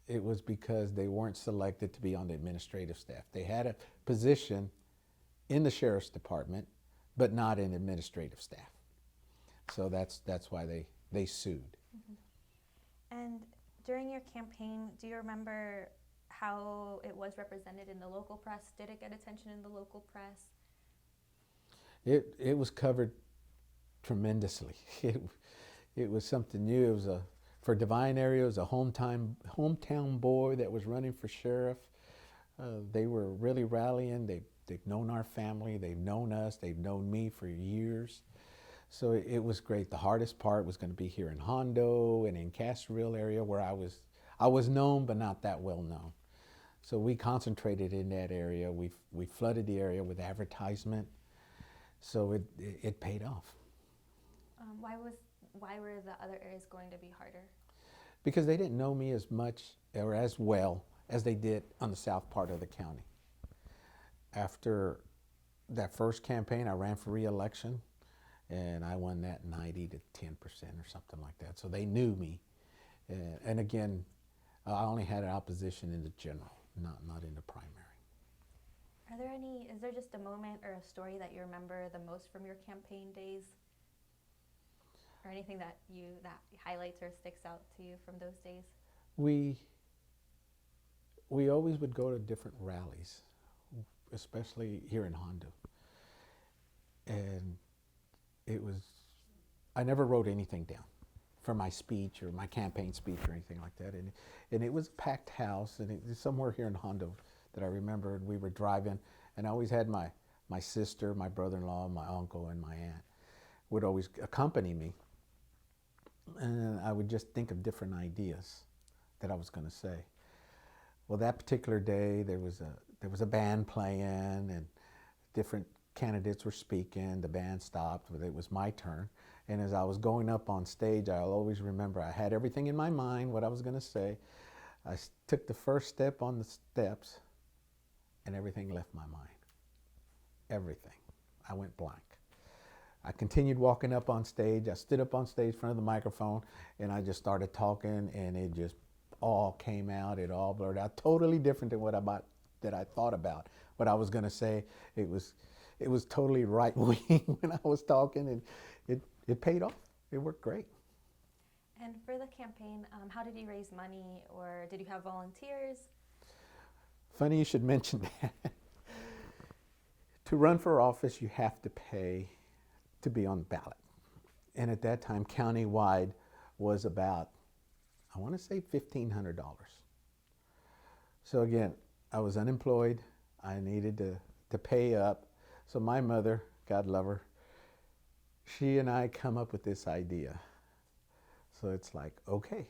[SPEAKER 2] was because they weren't selected to be on the administrative staff. They had a position in the sheriff's department, but not in administrative staff. So that's why they sued.
[SPEAKER 1] Mm-hmm. And during your campaign, do you remember how it was represented in the local press? Did it get attention in the local press?
[SPEAKER 2] It was covered tremendously. It was something new. It was for Divine area, it was a hometown boy that was running for sheriff. They were really rallying. They've known our family. They've known us. They've known me for years. So it was great. The hardest part was going to be here in Hondo and in Castroville area where I was known, but not that well known. So we concentrated in that area. We flooded the area with advertisement. So it paid off.
[SPEAKER 1] Why were the other areas going to be harder?
[SPEAKER 2] Because they didn't know me as much or as well as they did on the south part of the county. After that first campaign, I ran for re-election, and I won that 90 to 10% or something like that. So they knew me. And again, I only had an opposition in the general, not in the primary.
[SPEAKER 1] Is there just a moment or a story that you remember the most from your campaign days? Or anything that highlights or sticks out to you from those days?
[SPEAKER 2] We always would go to different rallies, especially here in Hondo. And I never wrote anything down for my speech or my campaign speech or anything like that. And it was a packed house, and it was somewhere here in Hondo that I remembered. We were driving, and I always had my sister, my brother-in-law, my uncle, and my aunt would always accompany me. And I would just think of different ideas that I was going to say. Well, that particular day, there was a band playing, and different candidates were speaking. The band stopped, but it was my turn. And as I was going up on stage, I'll always remember I had everything in my mind, what I was going to say. I took the first step on the steps, and everything left my mind. Everything. I went blank. I continued walking up on stage. I stood up on stage in front of the microphone, and I just started talking, and it just all came out. It all blurred out. Totally different than what I thought about what I was going to say. It was totally right wing when I was talking, and it paid off. It worked great.
[SPEAKER 1] And for the campaign, how did you raise money, or did you have volunteers?
[SPEAKER 2] Funny you should mention that. To run for office, you have to pay to be on the ballot. And at that time, countywide was about, I want to say $1,500. So again, I was unemployed. I needed to pay up. So my mother, God love her, she and I come up with this idea. So it's like, okay,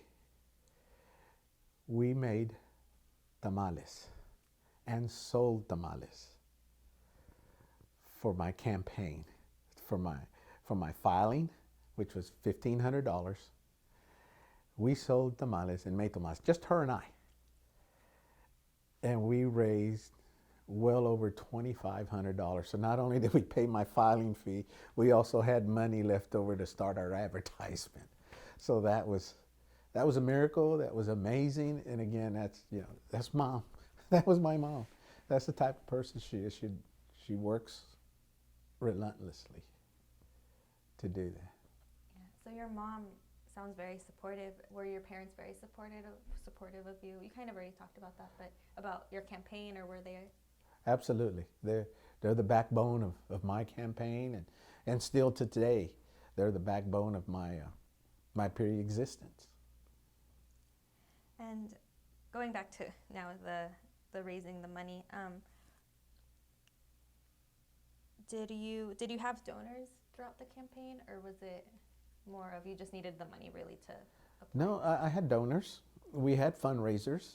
[SPEAKER 2] we made tamales and sold tamales for my campaign, for my filing, which was $1,500. We sold tamales and made tamales, just her and I. And we raised well over $2,500. So not only did we pay my filing fee, we also had money left over to start our advertisement. So that was a miracle. That was amazing. And again, that's mom. That was my mom. That's the type of person she is. She works relentlessly to do that.
[SPEAKER 1] Yeah. So your mom sounds very supportive. Were your parents very supportive of you? You kind of already talked about that, but about your campaign, or were they?
[SPEAKER 2] Absolutely. They're the backbone of my campaign, and still to today, they're the backbone of my period existence.
[SPEAKER 1] And going back to now the raising the money, did you have donors throughout the campaign, or was it more of you just needed the money really to apply?
[SPEAKER 2] No, I had donors. We had fundraisers.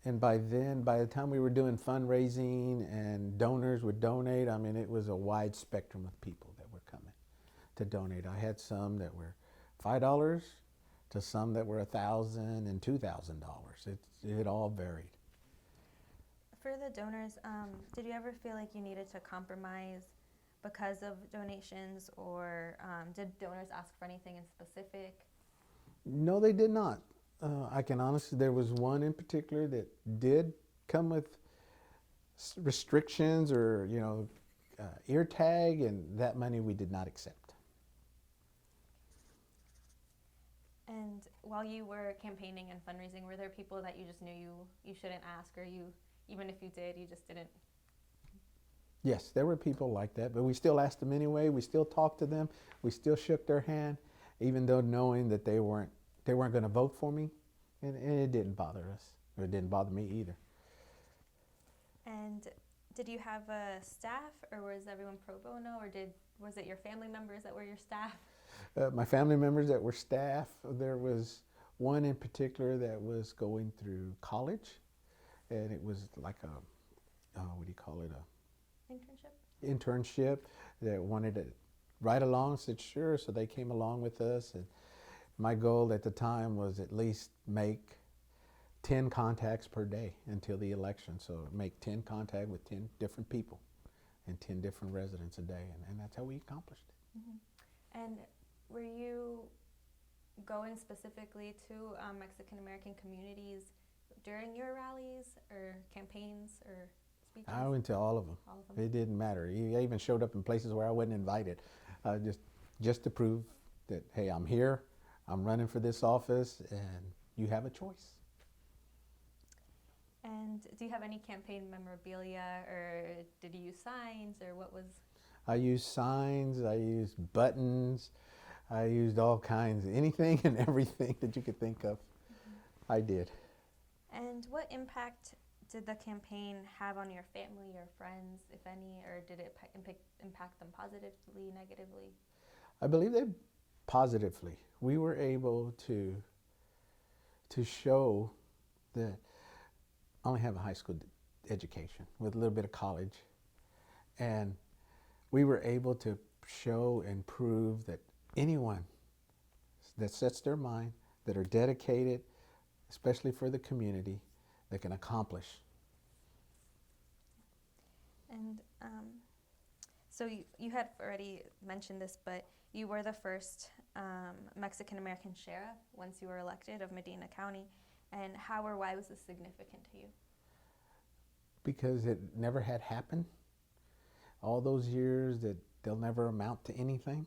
[SPEAKER 2] And by the time we were doing fundraising and donors would donate, I mean, it was a wide spectrum of people that were coming to donate. I had some that were $5 to some that were $1,000 and $2,000. It all varied.
[SPEAKER 1] For the donors, did you ever feel like you needed to compromise because of donations, or did donors ask for anything in specific?
[SPEAKER 2] No, they did not. I can honestly, there was one in particular that did come with restrictions or, ear tag, and that money we did not accept.
[SPEAKER 1] And while you were campaigning and fundraising, were there people that you just knew you shouldn't ask, or even if you did, you just didn't?
[SPEAKER 2] Yes, there were people like that, but we still asked them anyway. We still talked to them. We still shook their hand, even though knowing that they weren't going to vote for me, and it didn't bother us, or it didn't bother me either.
[SPEAKER 1] And did you have a staff, or was everyone pro bono, or was it your family members that were your staff?
[SPEAKER 2] My family members that were staff. There was one in particular that was going through college, and it was like what do you call it? Internship that wanted to ride along, said sure, so they came along with us. And my goal at the time was at least make 10 contacts per day until the election. So make 10 contact with 10 different people and 10 different residents a day, and that's how we accomplished it.
[SPEAKER 1] Mm-hmm. And were you going specifically to Mexican-American communities during your rallies or campaigns or speeches?
[SPEAKER 2] I went to all of them.
[SPEAKER 1] All of them?
[SPEAKER 2] It didn't matter. I even showed up in places where I wasn't invited, just to prove that, hey, I'm here, I'm running for this office, and you have a choice.
[SPEAKER 1] And do you have any campaign memorabilia, or did you use signs, or what was?
[SPEAKER 2] I used signs, I used buttons, I used all kinds, anything and everything that you could think of. Mm-hmm. I did.
[SPEAKER 1] And what impact did the campaign have on your family or friends, if any, or did it impact them positively, negatively?
[SPEAKER 2] I believe they positively. We were able to show that I only have a high school education with a little bit of college, and we were able to show and prove that anyone that sets their mind, that are dedicated, especially for the community, that can accomplish.
[SPEAKER 1] And so you had already mentioned this, but you were the first Mexican-American Sheriff once you were elected of Medina County. And how or why was this significant to you?
[SPEAKER 2] Because it never had happened. All those years that they'll never amount to anything.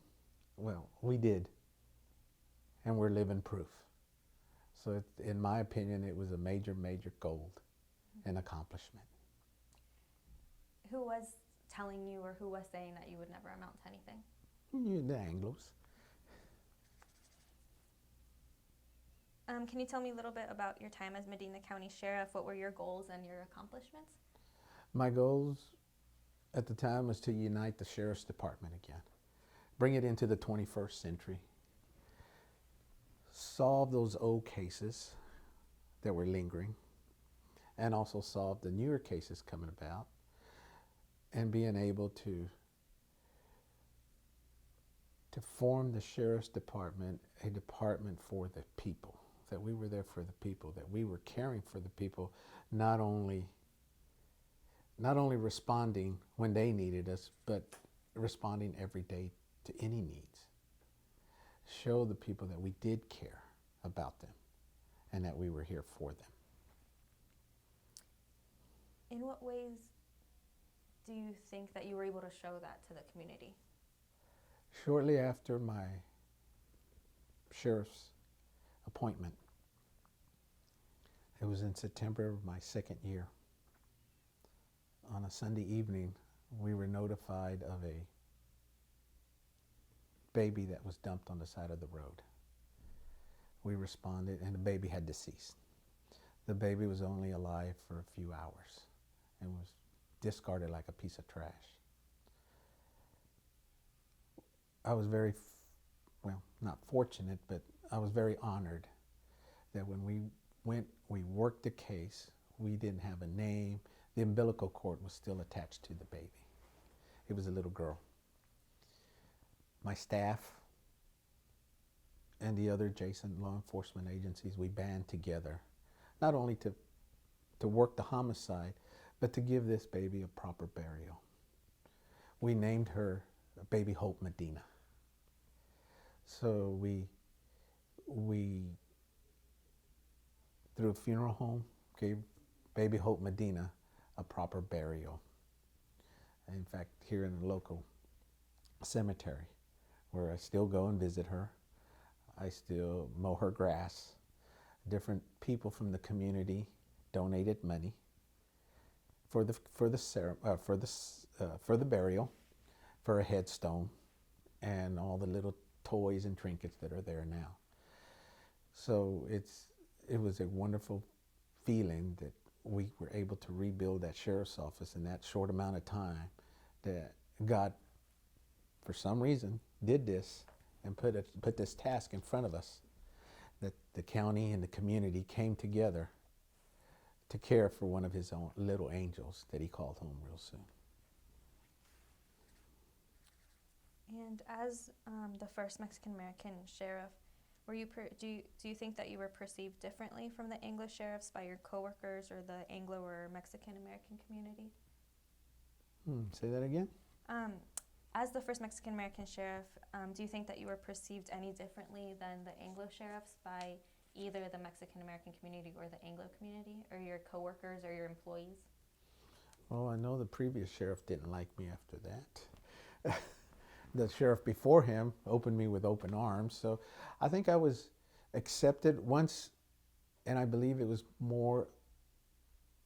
[SPEAKER 2] Well, we did. and we're living proof. So in my opinion, it was a major, major goal and accomplishment.
[SPEAKER 1] Who was telling you, or who was saying that you would never amount to anything?
[SPEAKER 2] The Anglos.
[SPEAKER 1] Can you tell me a little bit about your time as Medina County Sheriff? What were your goals and your accomplishments?
[SPEAKER 2] My goals at the time was to unite the Sheriff's Department again, bring it into the 21st century, solve those old cases that were lingering, and also solve the newer cases coming about, and being able to form the Sheriff's Department a department for the people, that we were there for the people, that we were caring for the people, not only responding when they needed us, but responding every day to any needs. Show the people that we did care about them and that we were here for them.
[SPEAKER 1] In what ways do you think that you were able to show that to the community?
[SPEAKER 2] Shortly after my sheriff's appointment, it was in September of my second year. On a Sunday evening, we were notified of a baby that was dumped on the side of the road. We responded, and the baby had deceased. The baby was only alive for a few hours and was discarded like a piece of trash. I was very, not fortunate, but I was very honored that when we worked the case, we didn't have a name. The umbilical cord was still attached to the baby. It was a little girl. My staff and the other adjacent law enforcement agencies, we band together, not only to work the homicide, but to give this baby a proper burial. We named her Baby Hope Medina. So we through a funeral home, gave Baby Hope Medina a proper burial. In fact, here in the local cemetery, where I still go and visit her, I still mow her grass. Different people from the community donated money for the burial, for a headstone, and all the little toys and trinkets that are there now. So it was a wonderful feeling that we were able to rebuild that sheriff's office in that short amount of time, that God, for some reason, did this and put this task in front of us, that the county and the community came together to care for one of his own little angels that he called home real soon.
[SPEAKER 1] And as the first Mexican-American sheriff, do you think that you were perceived differently from the Anglo sheriffs by your coworkers or the Anglo or Mexican-American community?
[SPEAKER 2] Say that again?
[SPEAKER 1] As the first Mexican-American sheriff, do you think that you were perceived any differently than the Anglo sheriffs by either the Mexican-American community or the Anglo community, or your coworkers or your employees?
[SPEAKER 2] Well, I know the previous sheriff didn't like me after that. The sheriff before him opened me with open arms. So I think I was accepted once, and I believe it was more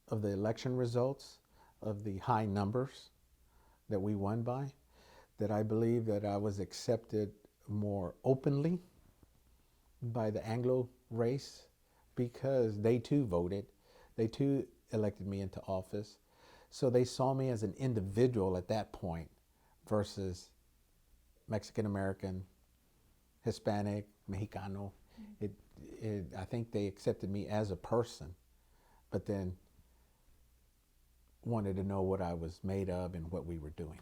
[SPEAKER 2] of the election results, of the high numbers that we won by, that I believe that I was accepted more openly by the Anglo race, because they too voted. They too elected me into office. So they saw me as an individual at that point versus Mexican-American, Hispanic, Mexicano. I think they accepted me as a person, but then wanted to know what I was made of and what we were doing.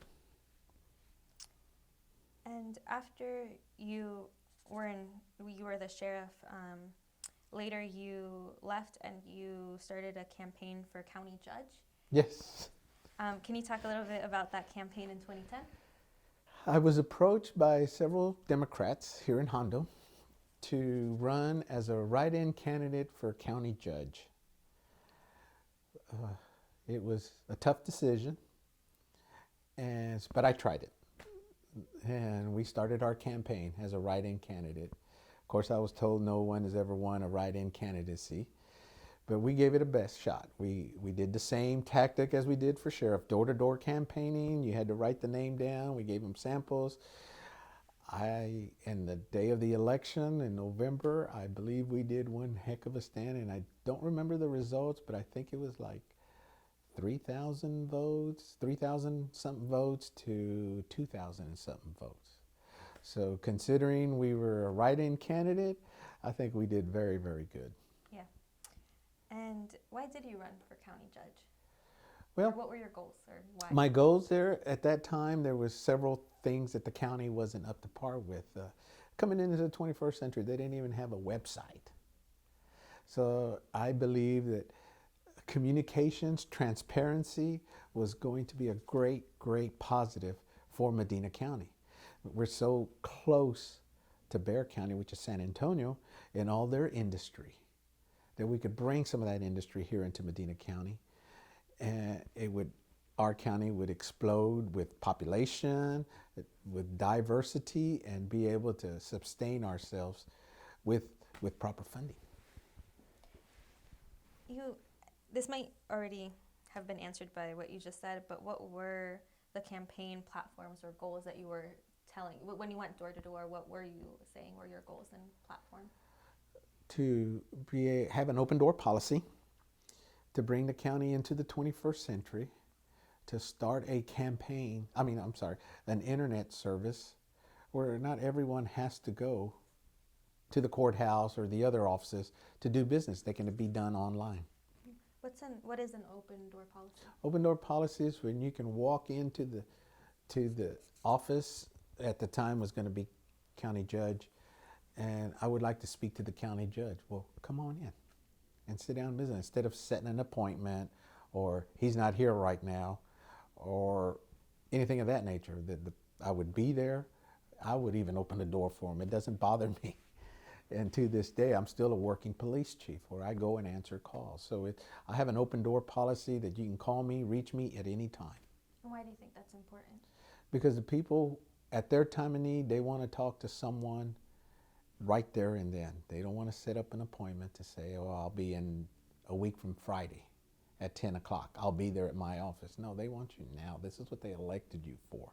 [SPEAKER 1] And after you were the sheriff, later you left and you started a campaign for county judge.
[SPEAKER 2] Yes.
[SPEAKER 1] Can you talk a little bit about that campaign in 2010?
[SPEAKER 2] I was approached by several Democrats here in Hondo to run as a write-in candidate for county judge. It was a tough decision, but I tried it. And we started our campaign as a write-in candidate course, I was told no one has ever won a write-in candidacy, but we gave it a best shot. We did the same tactic as we did for sheriff, door-to-door campaigning. You had to write the name down. We gave them samples. In the day of the election in November, I believe we did one heck of a stand, and I don't remember the results, but I think it was like 3,000 votes, 3,000 something votes to 2,000 and something votes. So considering we were a write-in candidate, I think we did very, very good.
[SPEAKER 1] Yeah. And why did you run for county judge?
[SPEAKER 2] Well,
[SPEAKER 1] or what were your goals, or why?
[SPEAKER 2] My goals there at that time, there was several things that the county wasn't up to par with. Coming into the 21st century, they didn't even have a website. So I believe that communications, transparency was going to be a great, great positive for Medina County. We're so close to Bexar County, which is San Antonio, in all their industry, that we could bring some of that industry here into Medina County. And our county would explode with population, with diversity, and be able to sustain ourselves with proper funding.
[SPEAKER 1] This might already have been answered by what you just said, but what were the campaign platforms or goals that you were telling when you went door to door? What were you saying were your goals and platform?
[SPEAKER 2] To have an open door policy, to bring the county into the 21st century, to start an internet service where not everyone has to go to the courthouse or the other offices to do business. They can be done online.
[SPEAKER 1] What is an open door policy?
[SPEAKER 2] Open door policy is when you can walk into the office. At the time was going to be county judge, and I would like to speak to the county judge. Well, come on in and sit down and visit instead of setting an appointment, or he's not here right now, or anything of that nature. I would be there. I would even open the door for him. It doesn't bother me. And to this day, I'm still a working police chief where I go and answer calls. So I have an open door policy that you can call me, reach me at any time.
[SPEAKER 1] And why do you think that's important?
[SPEAKER 2] Because the people at their time of need, they want to talk to someone right there and then. They don't want to set up an appointment to say, oh, I'll be in a week from Friday at 10 o'clock. I'll be there at my office. No, they want you now. This is what they elected you for,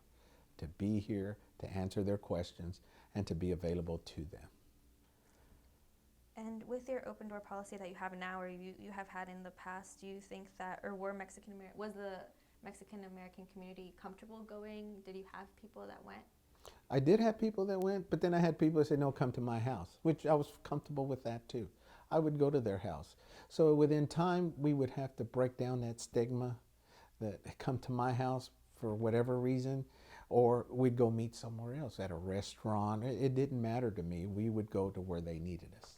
[SPEAKER 2] to be here, to answer their questions, and to be available to them.
[SPEAKER 1] And with your open door policy that you have now, or you have had in the past, do you think that, or was the Mexican-American community comfortable going? Did you have people that went?
[SPEAKER 2] I did have people that went, but then I had people that said, no, come to my house, which I was comfortable with that too. I would go to their house. So within time, we would have to break down that stigma that come to my house for whatever reason, or we'd go meet somewhere else at a restaurant. It didn't matter to me. We would go to where they needed us.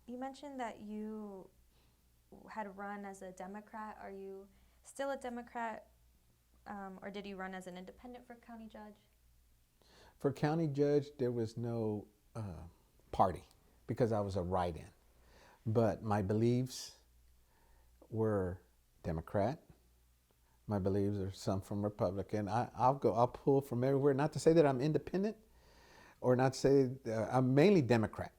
[SPEAKER 1] You mentioned that you had run as a Democrat. Are you still a Democrat, or did you run as an independent for county judge?
[SPEAKER 2] For county judge, there was no party because I was a write-in. But my beliefs were Democrat. My beliefs are some from Republican. I'll pull from everywhere. Not to say that I'm independent, or not to say I'm mainly Democrat,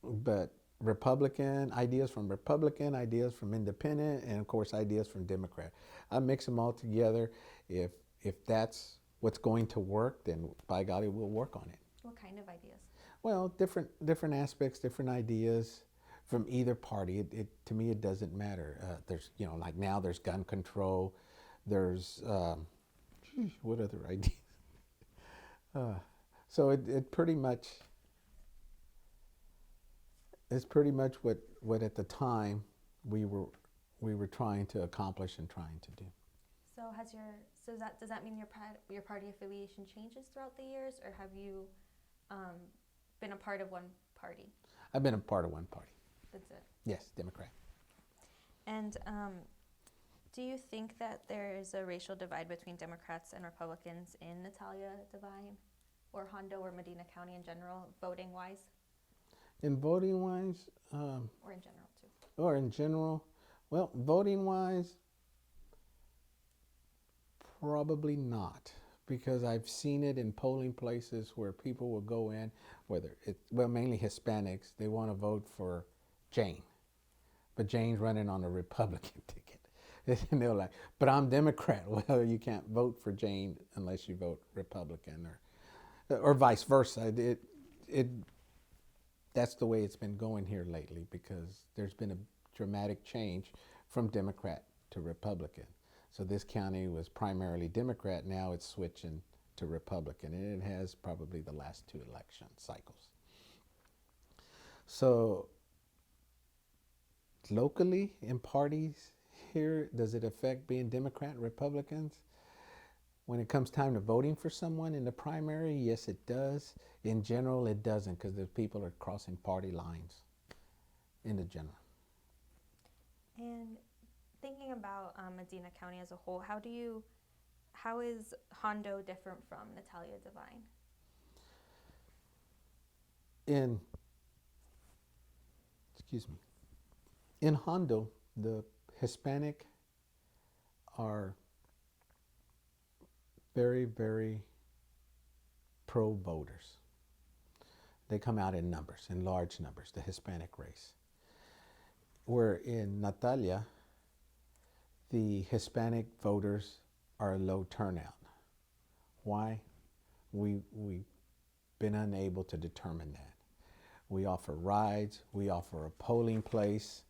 [SPEAKER 2] but Republican, ideas from Republican, ideas from Independent, and of course ideas from Democrat. I mix them all together. If that's what's going to work, then by golly, we'll work on it.
[SPEAKER 1] What kind of ideas?
[SPEAKER 2] Well, different aspects, different ideas from either party. To me, it doesn't matter. There's, like now there's gun control. There's, what other ideas? So it pretty much. It's pretty much what at the time we were trying to accomplish and trying to do.
[SPEAKER 1] So does that mean your party affiliation changes throughout the years, or have you been a part of one party?
[SPEAKER 2] I've been a part of one party.
[SPEAKER 1] That's it.
[SPEAKER 2] Yes, Democrat.
[SPEAKER 1] And do you think that there is a racial divide between Democrats and Republicans in Natalia, Divine, or Hondo, or Medina County in general, voting wise?
[SPEAKER 2] In voting wise,
[SPEAKER 1] or in general too.
[SPEAKER 2] Or in general, well, voting wise, probably not, because I've seen it in polling places where people will go in, well, mainly Hispanics, they want to vote for Jane, but Jane's running on a Republican ticket. And they're like, but I'm Democrat. Well, you can't vote for Jane unless you vote Republican, or vice versa. That's the way it's been going here lately, because there's been a dramatic change from Democrat to Republican. So this county was primarily Democrat, now it's switching to Republican, and it has probably the last 2 election cycles. So locally in parties here, does it affect being Democrat and Republicans? When it comes time to voting for someone in the primary, yes, it does. In general, it doesn't, because the people are crossing party lines in the general.
[SPEAKER 1] And thinking about Medina County as a whole, how is Hondo different from Natalia Devine?
[SPEAKER 2] In Hondo, the Hispanic are very, very pro-voters. They come out in numbers, in large numbers, the Hispanic race. Where in Natalia, the Hispanic voters are a low turnout. Why? We've been unable to determine that. We offer rides, we offer a polling place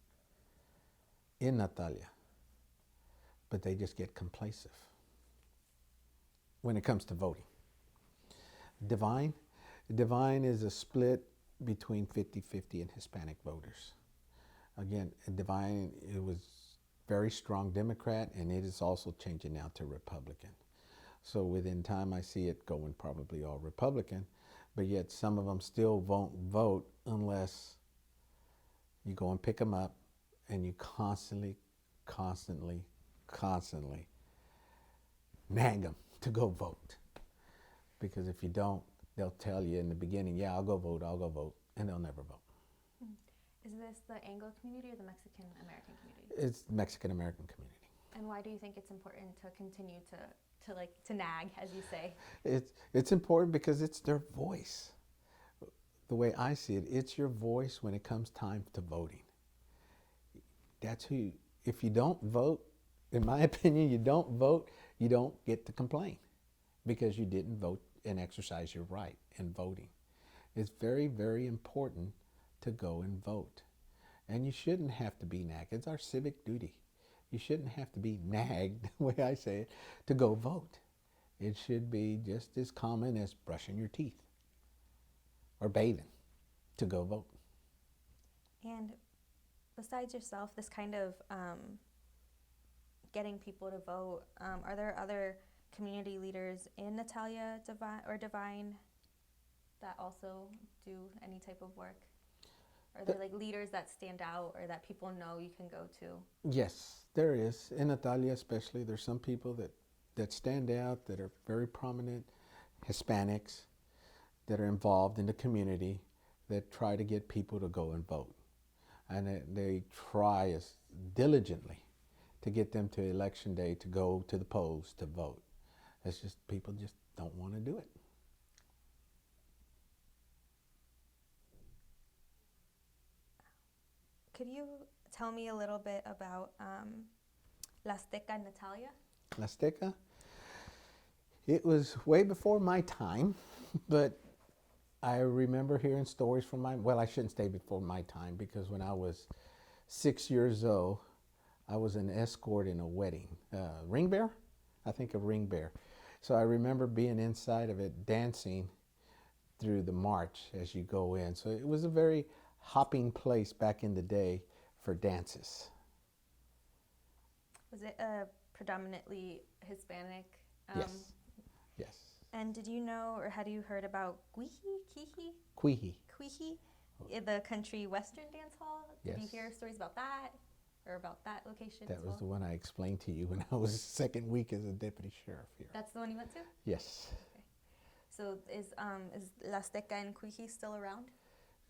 [SPEAKER 2] in Natalia, but they just get complacent when it comes to voting. Devine is a split between 50-50 and Hispanic voters. Again, Devine, it was very strong Democrat, and it is also changing now to Republican. So within time, I see it going probably all Republican, but yet some of them still won't vote unless you go and pick them up and you constantly nag them to go vote. Because if you don't, they'll tell you in the beginning, yeah, I'll go vote, and they'll never vote.
[SPEAKER 1] Is this the Anglo community or the Mexican-American community?
[SPEAKER 2] It's the Mexican-American community.
[SPEAKER 1] And why do you think it's important to continue to nag, as you say?
[SPEAKER 2] It's important because it's their voice. The way I see it, it's your voice when it comes time to voting. That's who, if you don't vote, in my opinion, you don't vote, you don't get to complain because you didn't vote and exercise your right in voting. It's very, very important to go and vote. And you shouldn't have to be nagged. It's our civic duty. You shouldn't have to be nagged, the way I say it, to go vote. It should be just as common as brushing your teeth or bathing to go vote.
[SPEAKER 1] And besides yourself, this kind of getting people to vote, are there other community leaders in Natalia Devine that also do any type of work? Are there like leaders that stand out or that people know you can go to?
[SPEAKER 2] Yes, there is. In Natalia especially, there's some people that stand out, that are very prominent, Hispanics, that are involved in the community, that try to get people to go and vote. And they try as diligently to get them to election day to go to the polls to vote. It's just people just don't want to do it.
[SPEAKER 1] Could you tell me a little bit about La Azteca and Natalia?
[SPEAKER 2] La Azteca, it was way before my time, but I remember hearing stories from well, I shouldn't say before my time, because when I was 6 years old, I was an escort in a wedding. Ring bear? I think a ring bear. So I remember being inside of it, dancing through the march as you go in. So it was a very hopping place back in the day for dances.
[SPEAKER 1] Was it a predominantly Hispanic?
[SPEAKER 2] Yes. Yes.
[SPEAKER 1] And did you know, or had you heard about
[SPEAKER 2] Cuiji,
[SPEAKER 1] the country western dance hall?
[SPEAKER 2] Yes.
[SPEAKER 1] Did you hear stories about that, or about that location?
[SPEAKER 2] That
[SPEAKER 1] as
[SPEAKER 2] was
[SPEAKER 1] well?
[SPEAKER 2] the one I explained to you when I was second week as a deputy sheriff here.
[SPEAKER 1] That's the one you went to?
[SPEAKER 2] Yes.
[SPEAKER 1] Okay. So is La Azteca and Cuiji still around?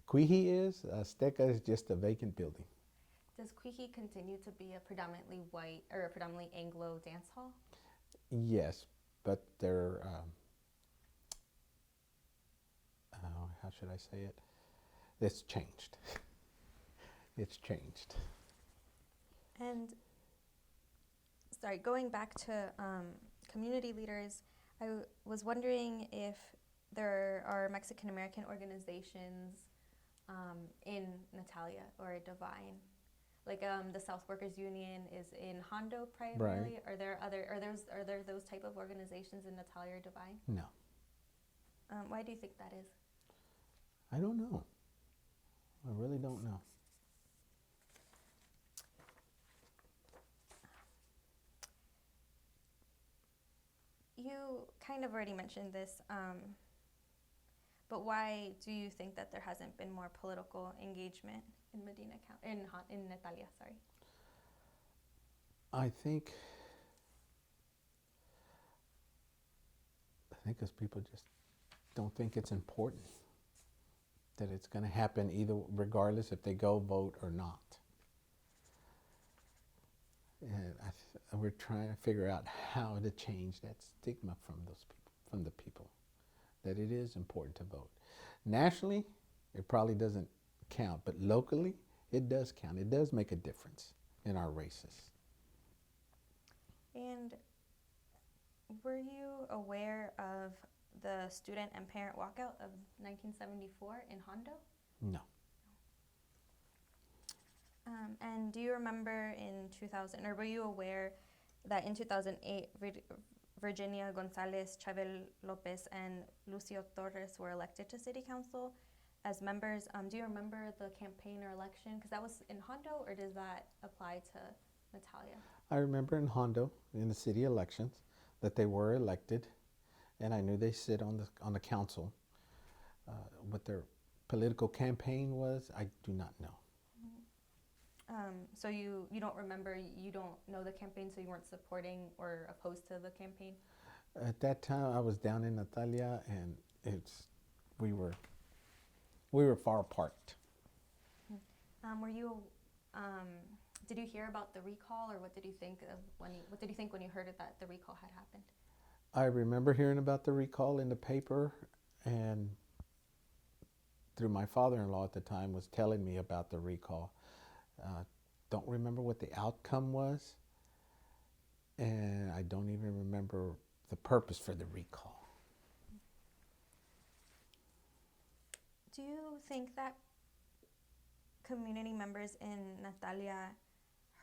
[SPEAKER 2] Cuiji is. Azteca is just a vacant building.
[SPEAKER 1] Does Cuiji continue to be a predominantly white or a predominantly Anglo dance hall?
[SPEAKER 2] Yes, but they're how should I say it? It's changed. It's changed.
[SPEAKER 1] And sorry, going back to community leaders, was wondering if there are Mexican American organizations in Natalia or Divine. Like the South Workers Union is in Hondo primarily.
[SPEAKER 2] Right.
[SPEAKER 1] Are there those type of organizations in Natalia or Divine?
[SPEAKER 2] No.
[SPEAKER 1] Why do you think that is?
[SPEAKER 2] I don't know. I really don't know.
[SPEAKER 1] You kind of already mentioned this, but why do you think that there hasn't been more political engagement in Medina County, in Natalia? Sorry.
[SPEAKER 2] I think because people just don't think it's important, that it's going to happen either, regardless if they go vote or not. And we're trying to figure out how to change that stigma from those people, from the people, that it is important to vote. Nationally, it probably doesn't count, but locally, it does count. It does make a difference in our races.
[SPEAKER 1] And were you aware of the student and parent walkout of 1974 in Hondo?
[SPEAKER 2] No.
[SPEAKER 1] And do you remember in 2000, or were you aware that in 2008, Virginia Gonzalez, Chabel Lopez, and Lucio Torres were elected to city council as members? Do you remember the campaign or election? Because that was in Hondo, or does that apply to Natalia?
[SPEAKER 2] I remember in Hondo, in the city elections, that they were elected, and I knew they sit on the council. What their political campaign was, I do not know.
[SPEAKER 1] So you don't remember, you don't know the campaign, so you weren't supporting or opposed to the campaign?
[SPEAKER 2] At that time, I was down in Natalia, and we were far apart.
[SPEAKER 1] Did you hear about the recall, or what did you think when you heard that the recall had happened?
[SPEAKER 2] I remember hearing about the recall in the paper, and through my father-in-law at the time was telling me about the recall. Don't remember what the outcome was, and I don't even remember the purpose for the recall.
[SPEAKER 1] Do you think that community members in Natalia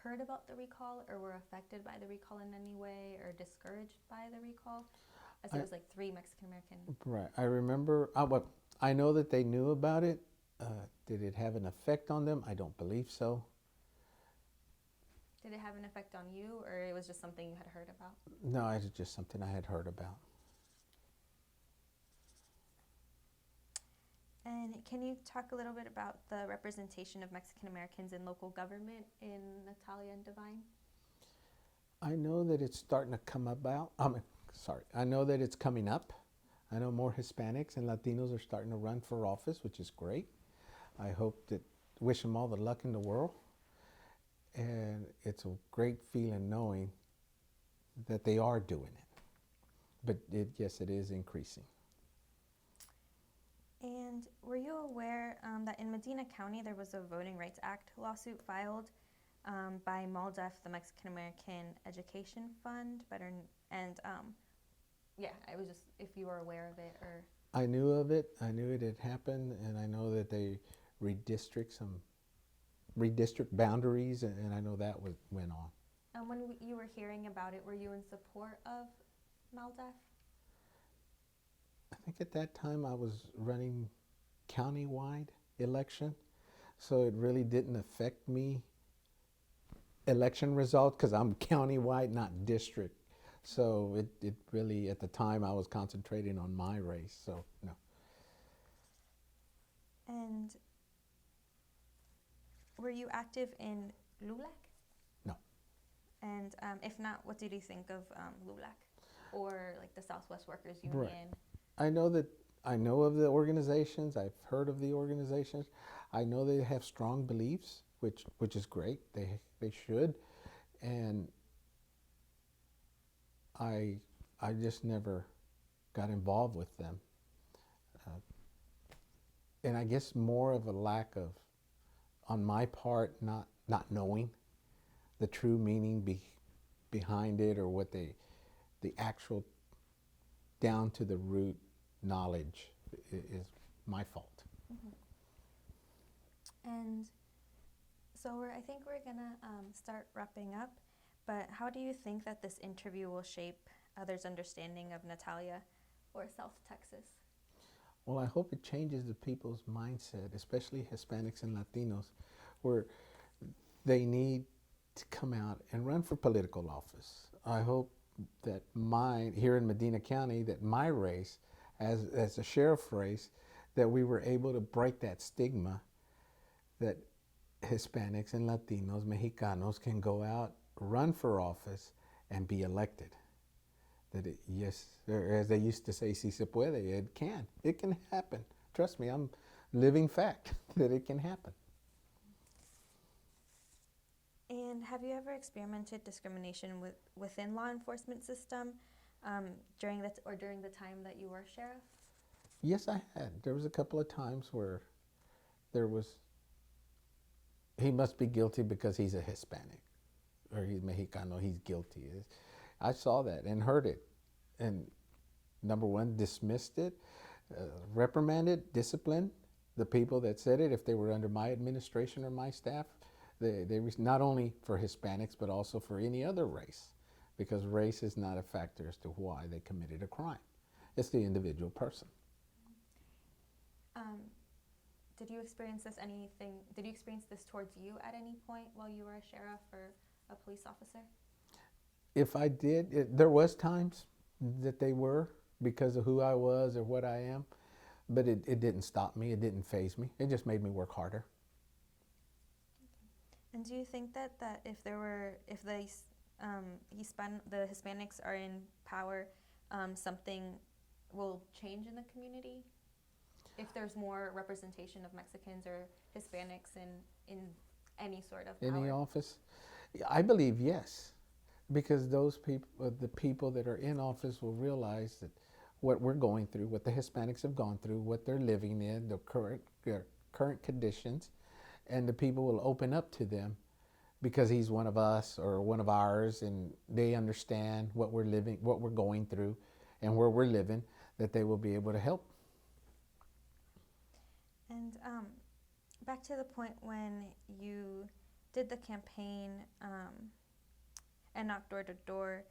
[SPEAKER 1] heard about the recall or were affected by the recall in any way or discouraged by the recall? As there was like 3 Mexican American.
[SPEAKER 2] Right. I remember, I know that they knew about it. Did it have an effect on them? I don't believe so.
[SPEAKER 1] Did it have an effect on you, or it was just something you had heard about?
[SPEAKER 2] No, it was just something I had heard about.
[SPEAKER 1] And can you talk a little bit about the representation of Mexican Americans in local government in Natalia and Divine?
[SPEAKER 2] I know that it's starting to come about. I know that it's coming up. I know more Hispanics and Latinos are starting to run for office, which is great. I wish them all the luck in the world. And it's a great feeling knowing that they are doing it. But yes, it is increasing.
[SPEAKER 1] And were you aware that in Medina County there was a Voting Rights Act lawsuit filed by MALDEF, the Mexican American Education Fund? I was just, if you were aware of it, or...
[SPEAKER 2] I knew of it. I knew it had happened, and I know that they redistrict boundaries, and I know that went on.
[SPEAKER 1] When you were hearing about it, were you in support of MALDEF?
[SPEAKER 2] I think at that time I was running county-wide election, so it really didn't affect me election results because I'm county-wide, not district. So it really, at the time, I was concentrating on my race, so no.
[SPEAKER 1] And were you active in LULAC?
[SPEAKER 2] No.
[SPEAKER 1] And if not, what did you think of LULAC or like the Southwest Workers Union?
[SPEAKER 2] Right. I know of the organizations. I've heard of the organizations. I know they have strong beliefs, which is great. They should, and I I just never got involved with them. Uh, and I guess more of a lack of, on my part, not knowing the true meaning behind it, or what the actual down to the root knowledge is my fault.
[SPEAKER 1] And so I think we're gonna start wrapping up, but how do you think that this interview will shape others' understanding of Natalia or South Texas?
[SPEAKER 2] Well, I hope it changes the people's mindset, especially Hispanics and Latinos, where they need to come out and run for political office. I hope that here in Medina County, that my race, as a sheriff race, that we were able to break that stigma that Hispanics and Latinos, Mexicanos can go out, run for office, and be elected. That yes, as they used to say, si se puede, it can happen. Trust me, I'm living fact that it can happen.
[SPEAKER 1] And have you ever experimented discrimination within law enforcement system during the time that you were sheriff?
[SPEAKER 2] Yes, I had. There was a couple of times where he must be guilty because he's a Hispanic, or he's Mexicano, he's guilty. I saw that and heard it, and number one, dismissed it, reprimanded, disciplined the people that said it if they were under my administration or my staff. They not only for Hispanics, but also for any other race, because race is not a factor as to why they committed a crime. It's the individual person.
[SPEAKER 1] Did you experience this towards you at any point while you were a sheriff or a police officer?
[SPEAKER 2] If I did, there was times that they were, because of who I was or what I am, but it didn't stop me. It didn't faze me. It just made me work harder.
[SPEAKER 1] And do you think that if the Hispanics are in power, something will change in the community? If there's more representation of Mexicans or Hispanics in any sort of power?
[SPEAKER 2] Any office? I believe yes, because those people, the people that are in office, will realize that what we're going through, what the Hispanics have gone through, what they're living in, their current conditions, and the people will open up to them because he's one of us or one of ours, and they understand what we're living, what we're going through, and where we're living, that they will be able to help.
[SPEAKER 1] And back to the point when you did the campaign and knocked door to door,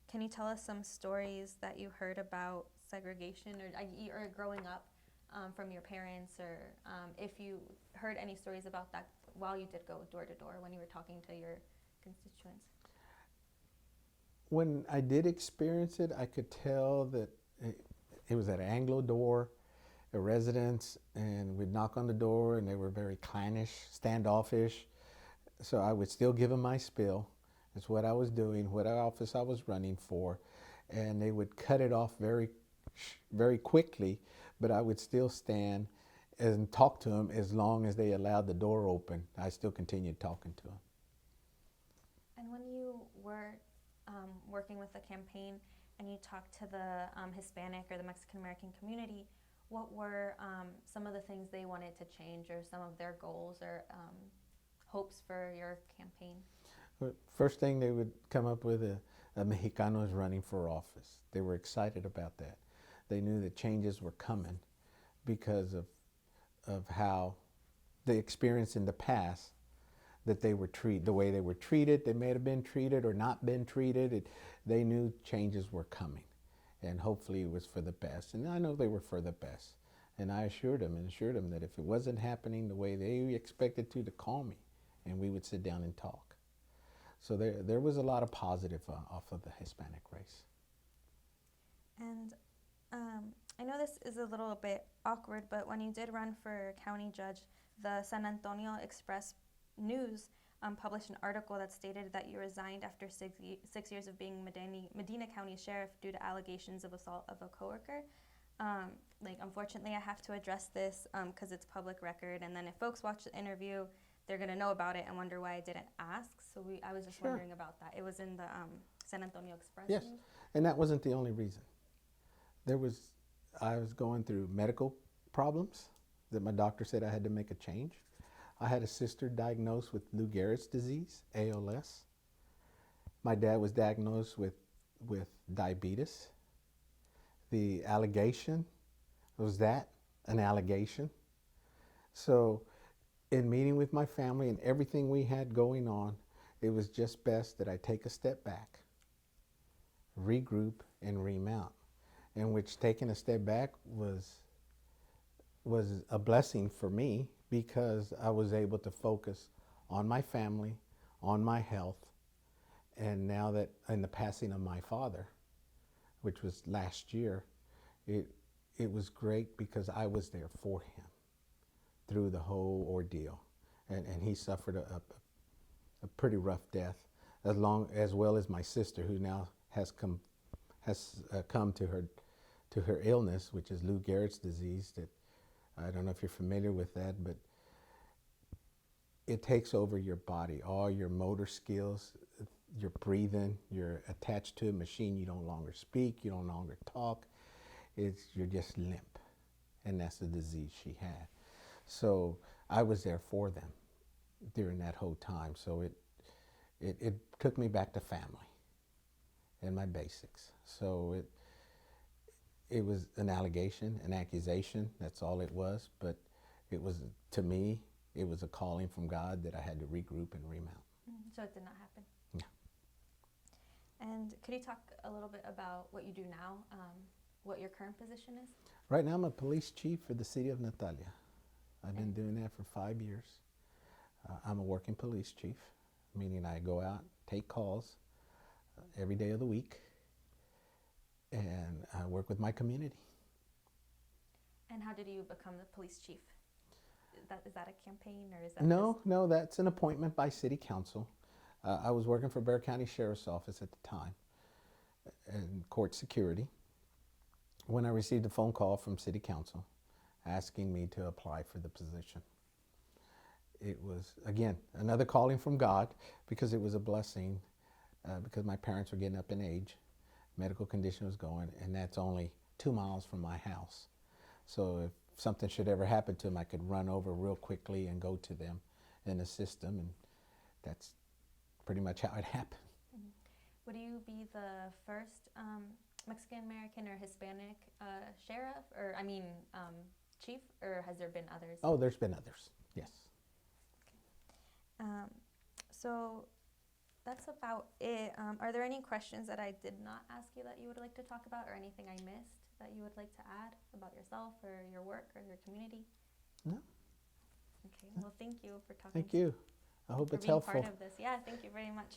[SPEAKER 1] can you tell us some stories that you heard about segregation or growing up from your parents, or if you heard any stories about that while you did go door to door when you were talking to your constituents?
[SPEAKER 2] When I did experience it, I could tell that it was at an Anglo door, a residence, and we'd knock on the door, and they were very clannish, standoffish. So I would still give them my spiel. It's what I was doing, what office I was running for, and they would cut it off very, very quickly, but I would still stand and talk to them as long as they allowed the door open. I still continued talking to them.
[SPEAKER 1] And when you were working with the campaign and you talked to the Hispanic or the Mexican-American community, what were some of the things they wanted to change, or some of their goals or hopes for your campaign?
[SPEAKER 2] First thing they would come up with, a Mexicano is running for office. They were excited about that. They knew that changes were coming because of how they experienced in the past that they were treated, the way they were treated, they may have been treated or not been treated. They knew changes were coming, and hopefully it was for the best. And I know they were for the best. And I assured them that if it wasn't happening the way they expected to call me, and we would sit down and talk. So there was a lot of positive off of the Hispanic race.
[SPEAKER 1] And I know this is a little bit awkward, but when you did run for county judge, the San Antonio Express News published an article that stated that you resigned after 6 years of being Medina County Sheriff due to allegations of assault of a coworker. Unfortunately, I have to address this because it's public record, and then if folks watch the interview, they're going to know about it and wonder why I didn't ask. So I was just wondering about that. It was in the San Antonio Express
[SPEAKER 2] Yes,
[SPEAKER 1] News?
[SPEAKER 2] and that wasn't the only reason. I was going through medical problems that my doctor said I had to make a change. I had a sister diagnosed with Lou Gehrig's disease, ALS. My dad was diagnosed with diabetes. The allegation was that, an allegation. So in meeting with my family and everything we had going on, it was just best that I take a step back, regroup, and remount. In which taking a step back was a blessing for me because I was able to focus on my family, on my health, and now that in the passing of my father, which was last year, it was great because I was there for him through the whole ordeal. And he suffered a pretty rough death, as well as my sister, who now has come to her illness, which is Lou Gehrig's disease. That I don't know if you're familiar with that, but it takes over your body, all your motor skills, your breathing. You're attached to a machine. You don't longer speak. You don't longer talk. You're just limp, and that's the disease she had. So I was there for them during that whole time. So it took me back to family and my basics. So it was an allegation, an accusation. That's all it was. But it was, to me, it was a calling from God that I had to regroup and remount.
[SPEAKER 1] So it did not happen?
[SPEAKER 2] Yeah.
[SPEAKER 1] And could you talk a little bit about what you do now, what your current position is?
[SPEAKER 2] Right now I'm a police chief for the city of Natalia. I've been doing that for 5 years. I'm a working police chief, meaning I go out, take calls every day of the week, and I work with my community.
[SPEAKER 1] And how did you become the police chief? Is that a campaign, or is that
[SPEAKER 2] No, that's an appointment by city council. I was working for Bexar County Sheriff's Office at the time, in court security, when I received a phone call from city council asking me to apply for the position. It was, again, another calling from God, because it was a blessing, because my parents were getting up in age, medical condition was going, and that's only 2 miles from my house. So if something should ever happen to them, I could run over real quickly and go to them and assist them, and that's pretty much how it happened.
[SPEAKER 1] Mm-hmm. Would you be the first Mexican-American or Hispanic sheriff, or chief, or has there been others?
[SPEAKER 2] Oh, there's been others, yes.
[SPEAKER 1] Okay. So that's about it. Are there any questions that I did not ask you that you would like to talk about, or anything I missed that you would like to add about yourself or your work or your community?
[SPEAKER 2] No.
[SPEAKER 1] Okay, well, thank you for talking.
[SPEAKER 2] Thank you. I hope it's
[SPEAKER 1] being
[SPEAKER 2] helpful.
[SPEAKER 1] part of this. Yeah, thank you very much.